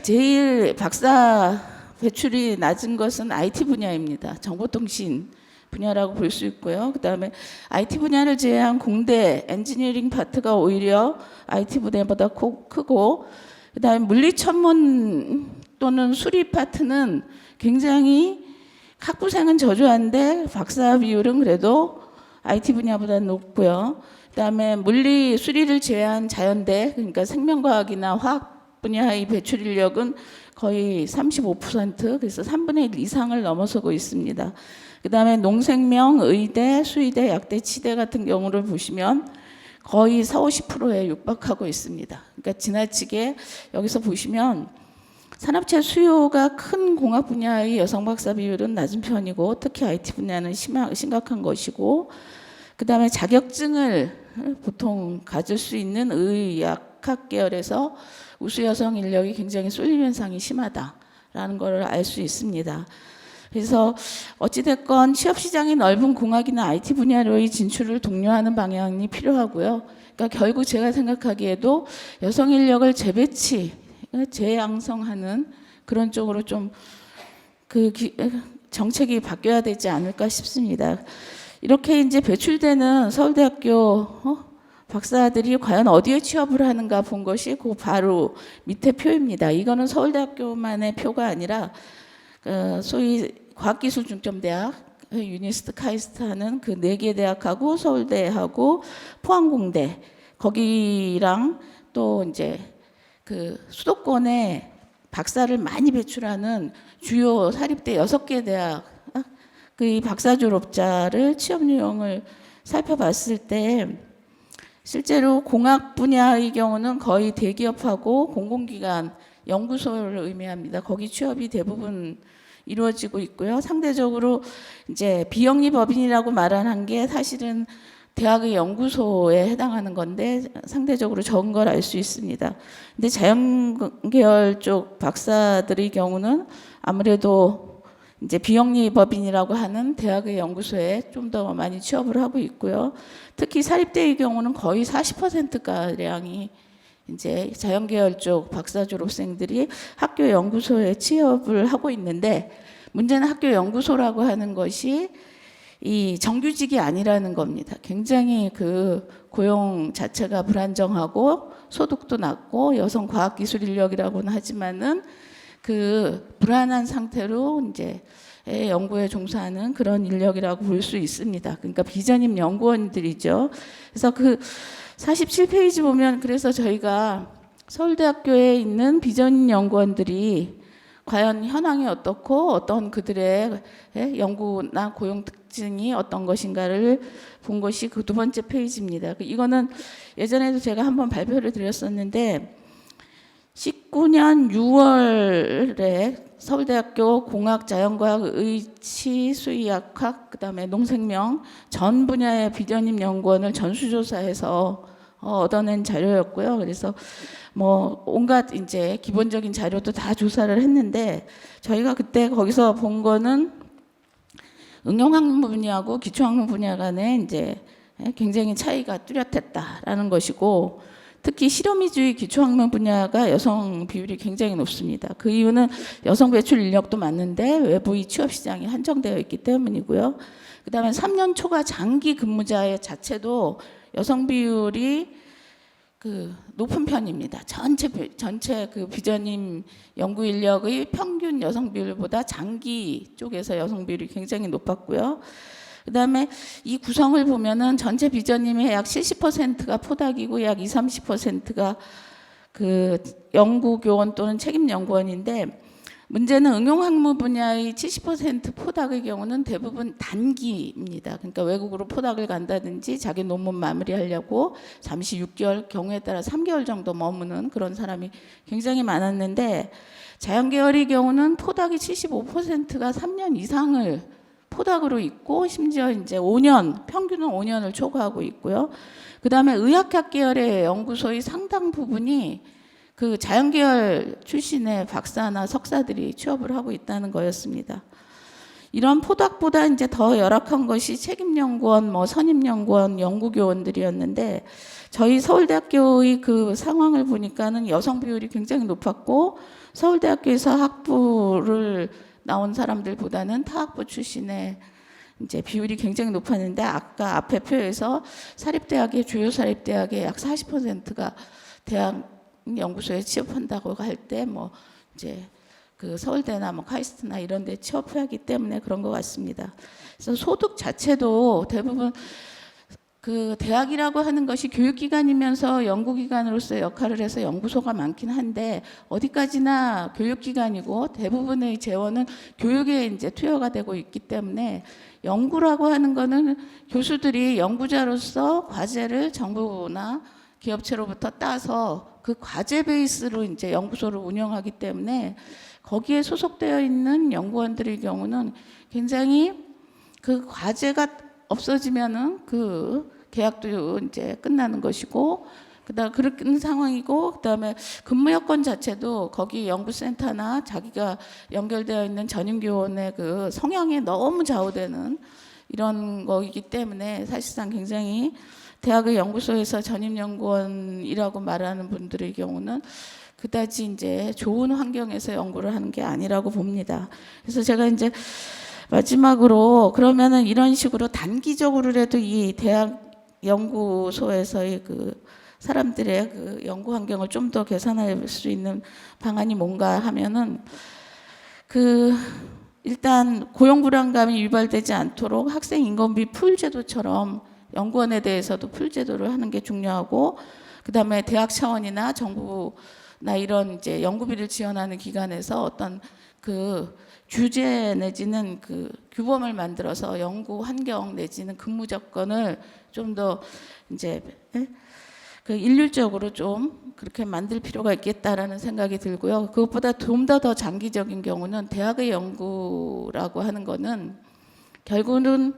제일 박사 배출이 낮은 것은 IT 분야입니다. 정보통신 분야라고 볼 수 있고요. 그다음에 IT 분야를 제외한 공대 엔지니어링 파트가 오히려 IT 분야보다 크고, 그다음에 물리 천문 또는 수리 파트는 굉장히 학부생은 저조한데 박사 비율은 그래도 IT 분야보다 높고요. 그다음에 물리 수리를 제외한 자연대, 그러니까 생명과학이나 화학 분야의 배출 인력은 거의 35%, 그래서 3분의 1 이상을 넘어서고 있습니다. 그다음에 농생명, 의대, 수의대, 약대, 치대 같은 경우를 보시면 거의 40~50%에 육박하고 있습니다. 그러니까 지나치게 여기서 보시면 산업체 수요가 큰 공학 분야의 여성 박사 비율은 낮은 편이고 특히 IT 분야는 심각한 것이고, 그다음에 자격증을 보통 가질 수 있는 의학학 계열에서 우수 여성 인력이 굉장히 쏠림 현상이 심하다라는 걸 알 수 있습니다. 그래서 어찌됐건 취업 시장이 넓은 공학이나 IT 분야로의 진출을 독려하는 방향이 필요하고요. 그러니까 결국 제가 생각하기에도 여성 인력을 재양성하는 그런 쪽으로 좀 정책이 바뀌어야 되지 않을까 싶습니다. 이렇게 이제 배출되는 서울대학교 박사들이 과연 어디에 취업을 하는가 본 것이 그 바로 밑에 표입니다. 이거는 서울대학교만의 표가 아니라 소위 과학기술중점대학, 유니스트, 카이스트 하는 그 4개 대학하고 서울대하고 포항공대 거기랑 또 이제 그 수도권에 박사를 많이 배출하는 주요 사립대 6개 대학 그 박사 졸업자를 취업 유형을 살펴봤을 때 실제로 공학 분야의 경우는 거의 대기업하고 공공기관, 연구소를 의미합니다. 거기 취업이 대부분 이루어지고 있고요. 상대적으로 이제 비영리 법인이라고 말하는 게 사실은 대학의 연구소에 해당하는 건데 상대적으로 적은 걸 알 수 있습니다. 근데 자연계열 쪽 박사들의 경우는 아무래도 이제 비영리 법인이라고 하는 대학의 연구소에 좀 더 많이 취업을 하고 있고요. 특히 사립대의 경우는 거의 40%가량이 이제 자연계열 쪽 박사 졸업생들이 학교 연구소에 취업을 하고 있는데 문제는 학교 연구소라고 하는 것이 이 정규직이 아니라는 겁니다. 굉장히 그 고용 자체가 불안정하고 소득도 낮고 여성 과학기술 인력이라고는 하지만은 그 불안한 상태로 이제 연구에 종사하는 그런 인력이라고 볼 수 있습니다. 그러니까 비전임 연구원들이죠. 그래서 그 47페이지 보면 그래서 저희가 서울대학교에 있는 비전임 연구원들이 과연 현황이 어떻고 어떤 그들의 연구나 고용 특징이 어떤 것인가를 본 것이 그 두 번째 페이지입니다. 이거는 예전에도 제가 한번 발표를 드렸었는데 19년 6월에 서울대학교 공학, 자연과학, 의치, 수의학학, 그다음에 농생명 전 분야의 비전임 연구원을 전수조사해서 얻어낸 자료였고요. 그래서 뭐 온갖 이제 기본적인 자료도 다 조사를 했는데 저희가 그때 거기서 본 거는 응용학문 분야하고 기초학문 분야 간에 이제 굉장히 차이가 뚜렷했다라는 것이고, 특히 실험위주의 기초학문 분야가 여성 비율이 굉장히 높습니다. 그 이유는 여성 배출 인력도 많은데 외부의 취업 시장이 한정되어 있기 때문이고요. 그다음에 3년 초과 장기 근무자 자체도 여성 비율이 그 높은 편입니다. 전체 그 비전임 연구 인력의 평균 여성 비율보다 장기 쪽에서 여성 비율이 굉장히 높았고요. 그다음에 이 구성을 보면은 전체 비전임의 약 70%가 포닥이고 약 20-30%가 그 연구교원 또는 책임연구원인데, 문제는 응용학문 분야의 70% 포닥의 경우는 대부분 단기입니다. 그러니까 외국으로 포닥을 간다든지 자기 논문 마무리하려고 잠시 6개월, 경우에 따라 3개월 정도 머무는 그런 사람이 굉장히 많았는데, 자연계열의 경우는 포닥이 75%가 3년 이상을 포닥으로 있고 심지어 이제 5년, 평균은 5년을 초과하고 있고요. 그다음에 의학학 계열의 연구소의 상당 부분이 그 자연계열 출신의 박사나 석사들이 취업을 하고 있다는 거였습니다. 이런 포닥보다 이제 더 열악한 것이 책임연구원, 뭐 선임연구원, 연구교원들이었는데, 저희 서울대학교의 그 상황을 보니까는 여성 비율이 굉장히 높았고, 서울대학교에서 학부를 나온 사람들보다는 타학부 출신의 이제 비율이 굉장히 높았는데, 아까 앞에 표에서 사립대학의 주요 사립대학의 약 40%가 대학 연구소에 취업한다고 할 때 뭐 이제 그 서울대나 뭐 카이스트나 이런 데 취업하기 때문에 그런 것 같습니다. 그래서 소득 자체도 대부분 그 대학이라고 하는 것이 교육기관이면서 연구기관으로서 역할을 해서 연구소가 많긴 한데, 어디까지나 교육기관이고 대부분의 재원은 교육에 이제 투여가 되고 있기 때문에 연구라고 하는 거는 교수들이 연구자로서 과제를 정부나 기업체로부터 따서 그 과제 베이스로 이제 연구소를 운영하기 때문에 거기에 소속되어 있는 연구원들의 경우는 굉장히 그 과제가 없어지면은 그 계약도 이제 끝나는 것이고, 그다음 그런 상황이고, 그다음에 근무 여건 자체도 거기 연구센터나 자기가 연결되어 있는 전임교원의 그 성향에 너무 좌우되는 이런 거이기 때문에 사실상 굉장히 대학의 연구소에서 전임연구원이라고 말하는 분들의 경우는 그다지 이제 좋은 환경에서 연구를 하는 게 아니라고 봅니다. 그래서 제가 이제 마지막으로, 그러면은 이런 식으로 단기적으로라도 이 대학 연구소에서의 그 사람들의 그 연구 환경을 좀 더 개선할 수 있는 방안이 뭔가 하면은, 그 일단 고용 불안감이 유발되지 않도록 학생 인건비 풀 제도처럼 연구원에 대해서도 풀 제도를 하는 게 중요하고, 그다음에 대학 차원이나 정부나 이런 이제 연구비를 지원하는 기관에서 어떤 그 규제 내지는 그 규범을 만들어서 연구 환경 내지는 근무 조건을 좀 더 이제 그 일률적으로 좀 그렇게 만들 필요가 있겠다라는 생각이 들고요. 그것보다 좀 더 장기적인 경우는 대학의 연구라고 하는 거는 결국은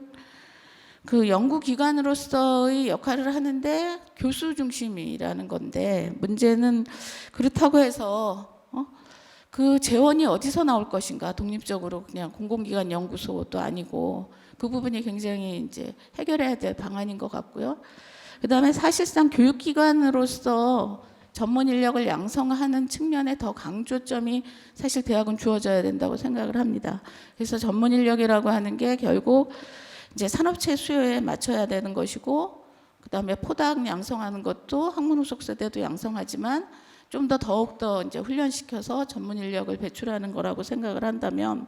그 연구기관으로서의 역할을 하는데 교수 중심이라는 건데, 문제는 그렇다고 해서 그 재원이 어디서 나올 것인가, 독립적으로 그냥 공공기관 연구소도 아니고, 그 부분이 굉장히 이제 해결해야 될 방안인 것 같고요. 그다음에 사실상 교육기관으로서 전문 인력을 양성하는 측면에 더 강조점이 사실 대학은 주어져야 된다고 생각을 합니다. 그래서 전문 인력이라고 하는 게 결국 이제 산업체 수요에 맞춰야 되는 것이고, 그다음에 포닥 양성하는 것도 학문후속세대도 양성하지만 좀 더 더욱더 이제 훈련시켜서 전문 인력을 배출하는 거라고 생각을 한다면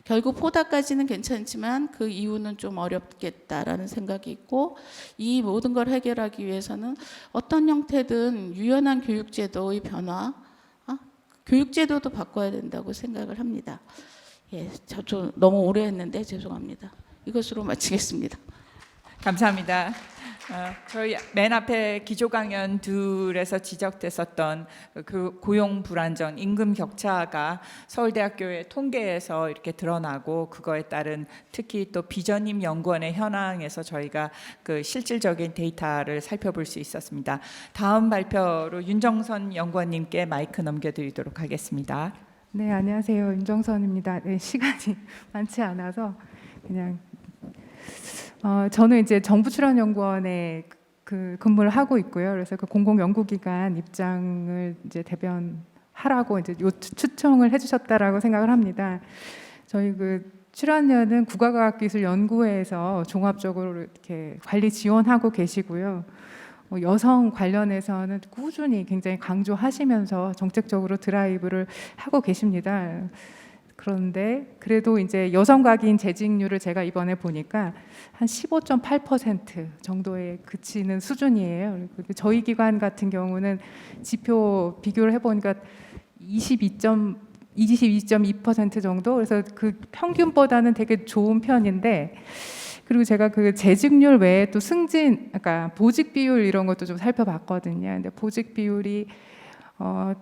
결국 포닥까지는 괜찮지만 그 이후는 좀 어렵겠다라는 생각이 있고, 이 모든 걸 해결하기 위해서는 어떤 형태든 유연한 교육제도의 변화, 교육제도도 바꿔야 된다고 생각을 합니다. 예, 저 너무 오래 했는데 죄송합니다. 이것으로 마치겠습니다. 감사합니다. 저희 맨 앞에 기조 강연 둘에서 지적됐었던 그 고용 불안정, 임금 격차가 서울대학교의 통계에서 이렇게 드러나고, 그거에 따른 특히 또 비전임 연구원의 현황에서 저희가 그 실질적인 데이터를 살펴볼 수 있었습니다. 다음 발표로 윤정선 연구원님께 마이크 넘겨드리도록 하겠습니다. 네, 안녕하세요. 윤정선입니다. 네, 시간이 많지 않아서 그냥 저는 이제 정부출연연구원에 그 근무를 하고 있고요. 그래서 그 공공연구기관 입장을 이제 대변하라고 이제 추청을 해주셨다라고 생각을 합니다. 저희 그 출연연은 국가과학기술연구회에서 종합적으로 이렇게 관리 지원하고 계시고요. 여성 관련해서는 꾸준히 굉장히 강조하시면서 정책적으로 드라이브를 하고 계십니다. 그런데 그래도 이제 여성 과기인 재직률을 제가 이번에 보니까 한 15.8% 정도에 그치는 수준이에요. 저희 기관 같은 경우는 지표 비교를 해보니까 22.2% 정도. 그래서 그 평균보다는 되게 좋은 편인데, 그리고 제가 그 재직률 외에 또 승진, 그러니까 보직 비율 이런 것도 좀 살펴봤거든요. 근데 보직 비율이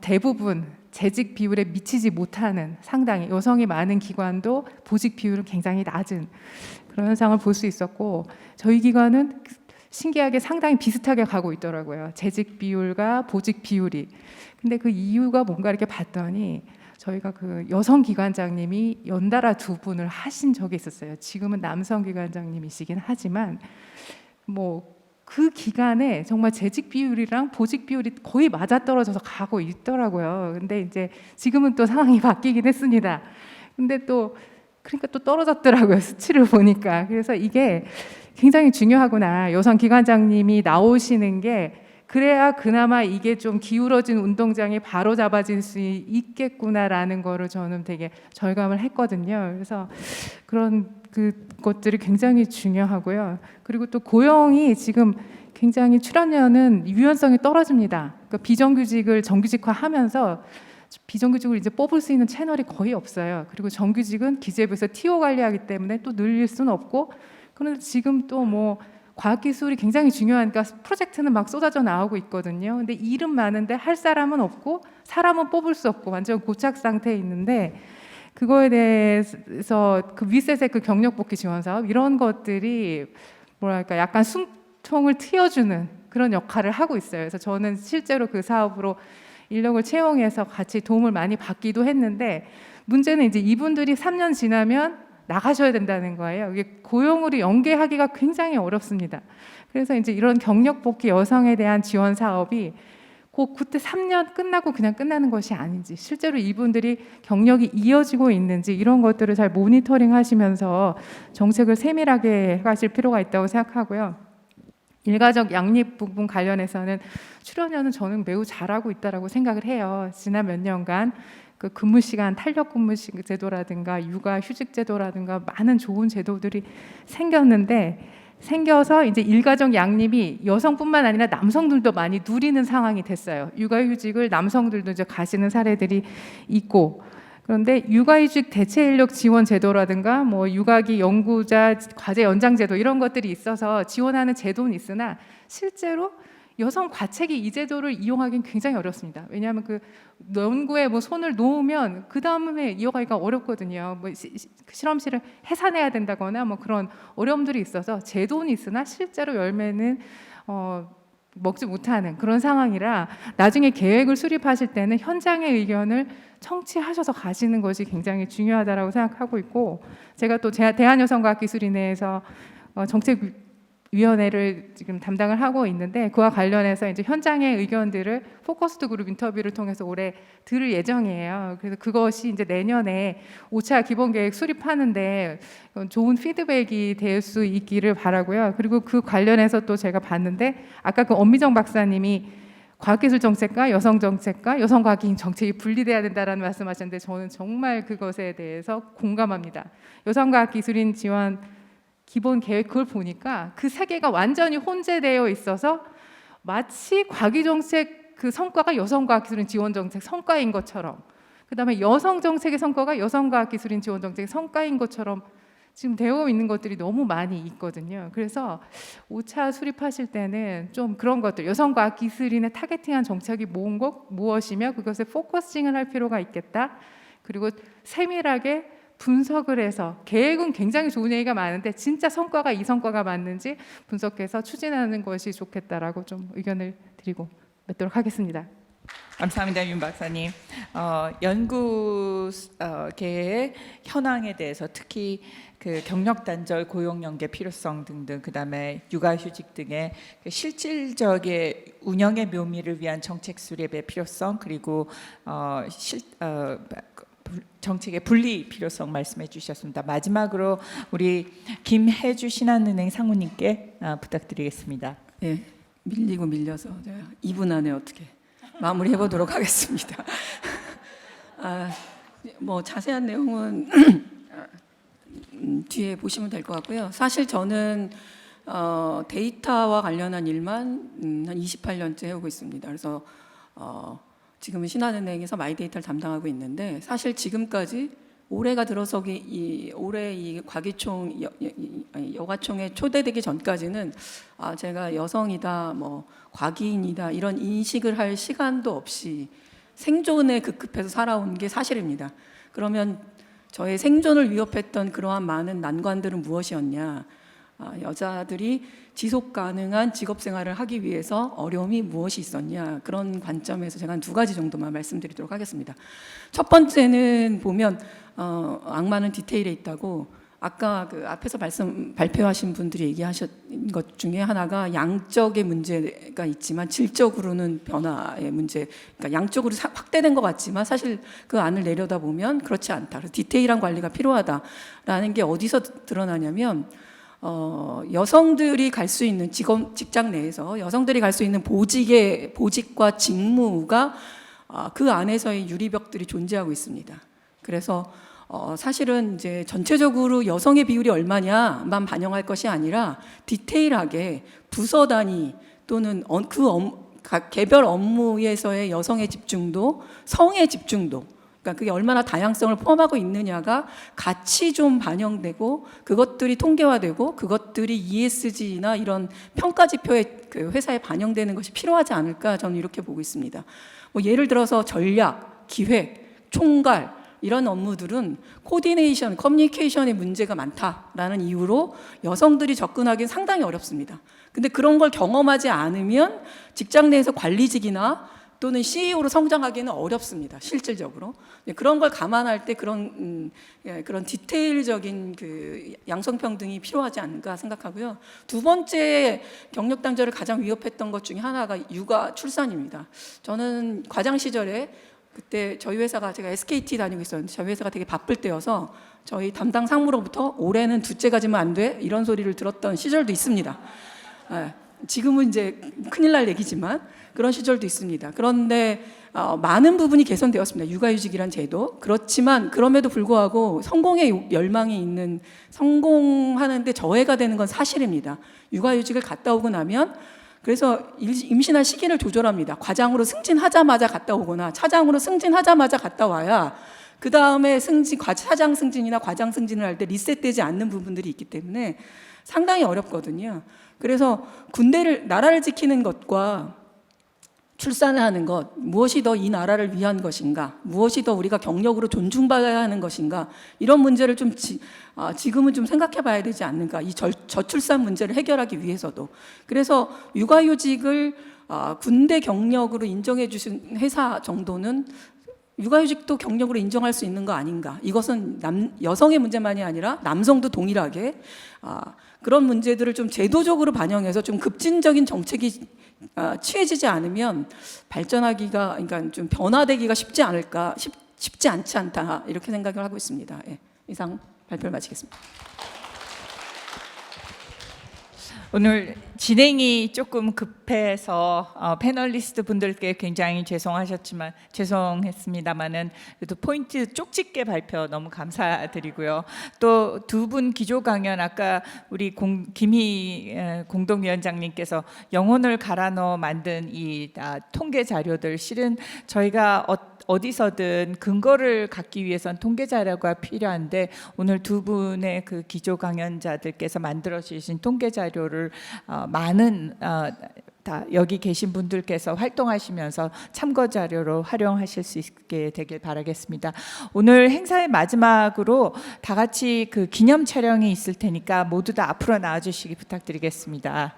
대부분 재직 비율에 미치지 못하는, 상당히 여성이 많은 기관도 보직 비율은 굉장히 낮은 그런 현상을 볼 수 있었고, 저희 기관은 신기하게 상당히 비슷하게 가고 있더라고요. 재직 비율과 보직 비율이. 근데 그 이유가 뭔가 이렇게 봤더니 저희가 그 여성 기관장님이 연달아 2분을 하신 적이 있었어요. 지금은 남성 기관장님이시긴 하지만 뭐 그 기간에 정말 재직 비율이랑 보직 비율이 거의 맞아떨어져서 가고 있더라고요. 근데 이제 지금은 또 상황이 바뀌긴 했습니다. 근데 또 그러니까 또 떨어졌더라고요. 수치를 보니까. 그래서 이게 굉장히 중요하구나. 여성 기관장님이 나오시는 게 그래야 그나마 이게 좀 기울어진 운동장이 바로 잡아질 수 있겠구나라는 거를 저는 되게 절감을 했거든요. 그래서 그런 것들이 굉장히 중요하고요. 그리고 또 고용이 지금 굉장히 출연료는 유연성이 떨어집니다. 그러니까 비정규직을 정규직화하면서 비정규직을 이제 뽑을 수 있는 채널이 거의 없어요. 그리고 정규직은 기재부에서 TO 관리하기 때문에 또 늘릴 수는 없고, 그런데 지금 또 뭐 과학기술이 굉장히 중요하니까 프로젝트는 막 쏟아져 나오고 있거든요. 근데 일은 많은데 할 사람은 없고 사람은 뽑을 수 없고 완전 고착 상태에 있는데, 그거에 대해서 그 윗셋의 그 경력 복귀 지원 사업 이런 것들이 뭐랄까 약간 숨통을 트여주는 그런 역할을 하고 있어요. 그래서 저는 실제로 그 사업으로 인력을 채용해서 같이 도움을 많이 받기도 했는데, 문제는 이제 이분들이 3년 지나면 나가셔야 된다는 거예요. 이게 고용으로 연계하기가 굉장히 어렵습니다. 그래서 이제 이런 경력 복귀 여성에 대한 지원 사업이 그때 3년 끝나고 그냥 끝나는 것이 아닌지, 실제로 이분들이 경력이 이어지고 있는지 이런 것들을 잘 모니터링 하시면서 정책을 세밀하게 하실 필요가 있다고 생각하고요. 일가족 양립 부분 관련해서는 출연료는 저는 매우 잘하고 있다고 생각을 해요. 지난 몇 년간 그 근무 시간 탄력 근무 제도라든가 육아 휴직 제도라든가 많은 좋은 제도들이 생겨서 이제 일가족 양립이 여성뿐만 아니라 남성들도 많이 누리는 상황이 됐어요. 육아휴직을 남성들도 이제 가시는 사례들이 있고, 그런데 육아휴직 대체인력 지원 제도라든가 뭐 육아기 연구자 과제 연장 제도 이런 것들이 있어서 지원하는 제도는 있으나 실제로 여성 과책이 이 제도를 이용하기는 굉장히 어렵습니다. 왜냐하면 그 연구에 뭐 손을 놓으면 그 다음에 이어가기가 어렵거든요. 뭐 실험실을 해산해야 된다거나 뭐 그런 어려움들이 있어서 제도는 있으나 실제로 열매는 먹지 못하는 그런 상황이라, 나중에 계획을 수립하실 때는 현장의 의견을 청취하셔서 가시는 것이 굉장히 중요하다고 생각하고 있고, 제가 또 대한여성과학기술인회에서 정책 위원회를 지금 담당을 하고 있는데 그와 관련해서 이제 현장의 의견들을 포커스드 그룹 인터뷰를 통해서 올해 들을 예정이에요. 그래서 그것이 이제 내년에 5차 기본계획 수립하는데 좋은 피드백이 될 수 있기를 바라고요. 그리고 그 관련해서 또 제가 봤는데 아까 그 엄미정 박사님이 과학기술 정책과 여성 정책과 여성과학기술 정책이 분리돼야 된다라는 말씀하셨는데 저는 정말 그것에 대해서 공감합니다. 여성과학기술인 지원 기본 계획 그걸 보니까 그 세 개가 완전히 혼재되어 있어서 마치 과기 정책 그 성과가 여성과학기술인 지원 정책 성과인 것처럼, 그다음에 여성 정책의 성과가 여성과학기술인 지원 정책의 성과인 것처럼 지금 되어 있는 것들이 너무 많이 있거든요. 그래서 5차 수립하실 때는 좀 그런 것들, 여성과학기술인의 타겟팅한 정책이 무엇이며 그것에 포커싱을 할 필요가 있겠다. 그리고 세밀하게 분석을 해서 계획은 굉장히 좋은 얘기가 많은데 진짜 성과가 이 성과가 맞는지 분석해서 추진하는 것이 좋겠다라고 좀 의견을 드리고 맺도록 하겠습니다. 감사합니다, 윤 박사님. 연구계의 현황에 대해서 특히 그 경력 단절, 고용 연계 필요성 등등, 그다음에 육아휴직 등의 그 실질적인 운영의 묘미를 위한 정책 수립의 필요성, 그리고 정책의 분리 필요성 말씀해 주셨습니다. 마지막으로 우리 김혜주 신한은행 상무님께 부탁드리겠습니다. 예, 밀리고 밀려서 제가 2분 안에 어떻게 마무리해 보도록 하겠습니다. 뭐 자세한 내용은 뒤에 보시면 될 것 같고요. 사실 저는 데이터와 관련한 일만 한 28년째 해오고 있습니다. 그래서 지금은 신한은행에서 마이데이터를 담당하고 있는데 사실 지금까지 올해가 들어서 올해 이 과기총 여가총에 초대되기 전까지는 제가 여성이다, 뭐 과기인이다 이런 인식을 할 시간도 없이 생존에 급급해서 살아온 게 사실입니다. 그러면 저의 생존을 위협했던 그러한 많은 난관들은 무엇이었냐? 여자들이 지속 가능한 직업 생활을 하기 위해서 어려움이 무엇이 있었냐? 그런 관점에서 제가 한 2가지 정도만 말씀드리도록 하겠습니다. 첫 번째는 보면 악마는 디테일에 있다고 아까 그 앞에서 발표하신 분들이 얘기하신 것 중에 하나가 양적의 문제가 있지만 질적으로는 변화의 문제, 그러니까 양적으로 확대된 것 같지만 사실 그 안을 내려다보면 그렇지 않다. 그래서 디테일한 관리가 필요하다라는 게 어디서 드러나냐면 여성들이 갈 수 있는 직장 내에서 여성들이 갈 수 있는 보직과 직무가 그 안에서의 유리벽들이 존재하고 있습니다. 그래서 사실은 이제 전체적으로 여성의 비율이 얼마냐만 반영할 것이 아니라 디테일하게 부서 단위 또는 개별 업무에서의 여성의 집중도, 성의 집중도, 그러니까 그게 얼마나 다양성을 포함하고 있느냐가 같이 좀 반영되고 그것들이 통계화되고 그것들이 ESG나 이런 평가 지표에 그 회사에 반영되는 것이 필요하지 않을까 저는 이렇게 보고 있습니다. 뭐 예를 들어서 전략, 기획, 총괄 이런 업무들은 코디네이션, 커뮤니케이션의 문제가 많다라는 이유로 여성들이 접근하기는 상당히 어렵습니다. 근데 그런 걸 경험하지 않으면 직장 내에서 관리직이나 또는 CEO로 성장하기는 어렵습니다. 실질적으로. 그런 걸 감안할 때 그런 디테일적인 그 양성평등이 필요하지 않을까 생각하고요. 2번째 경력 단절을 가장 위협했던 것 중에 하나가 육아 출산입니다. 저는 과장 시절에 그때 저희 회사가 제가 SKT 다니고 있었는데 저희 회사가 되게 바쁠 때여서 저희 담당 상무로부터 올해는 둘째 가지면 안 돼 이런 소리를 들었던 시절도 있습니다. 지금은 이제 큰일 날 얘기지만 그런 시절도 있습니다. 그런데 많은 부분이 개선되었습니다. 육아휴직이란 제도. 그렇지만 그럼에도 불구하고 성공의 열망이 있는, 성공하는데 저해가 되는 건 사실입니다. 육아휴직을 갔다 오고 나면 그래서 임신할 시기를 조절합니다. 과장으로 승진하자마자 갔다 오거나 차장으로 승진하자마자 갔다 와야 그 다음에 차장 승진이나 과장 승진을 할 때 리셋되지 않는 부분들이 있기 때문에 상당히 어렵거든요. 그래서 나라를 지키는 것과 출산을 하는 것, 무엇이 더 이 나라를 위한 것인가, 무엇이 더 우리가 경력으로 존중받아야 하는 것인가, 이런 문제를 좀 지금은 좀 생각해 봐야 되지 않는가, 이 저출산 문제를 해결하기 위해서도. 그래서 육아휴직을 군대 경력으로 인정해 주신 회사 정도는 육아휴직도 경력으로 인정할 수 있는 거 아닌가? 이것은 여성의 문제만이 아니라 남성도 동일하게 그런 문제들을 좀 제도적으로 반영해서 좀 급진적인 정책이 취해지지 않으면 발전하기가, 그러니까 좀 변화되기가 쉽지 않지 않다 이렇게 생각을 하고 있습니다. 예, 이상 발표를 마치겠습니다. 오늘 진행이 조금 급해서 패널리스트 분들께 굉장히 죄송했습니다만은 그래도 포인트 쪽집게 발표 너무 감사드리고요. 또 두 분 기조 강연 아까 우리 김희 공동위원장님께서 영혼을 갈아 넣어 만든 이 통계 자료들 실은 저희가 어디서든 근거를 갖기 위해선 통계 자료가 필요한데 오늘 두 분의 그 기조 강연자들께서 만들어 주신 통계 자료를 많은 다 여기 계신 분들께서 활동하시면서 참고 자료로 활용하실 수 있게 되길 바라겠습니다. 오늘 행사의 마지막으로 다 같이 그 기념 촬영이 있을 테니까 모두 다 앞으로 나와 주시기 부탁드리겠습니다.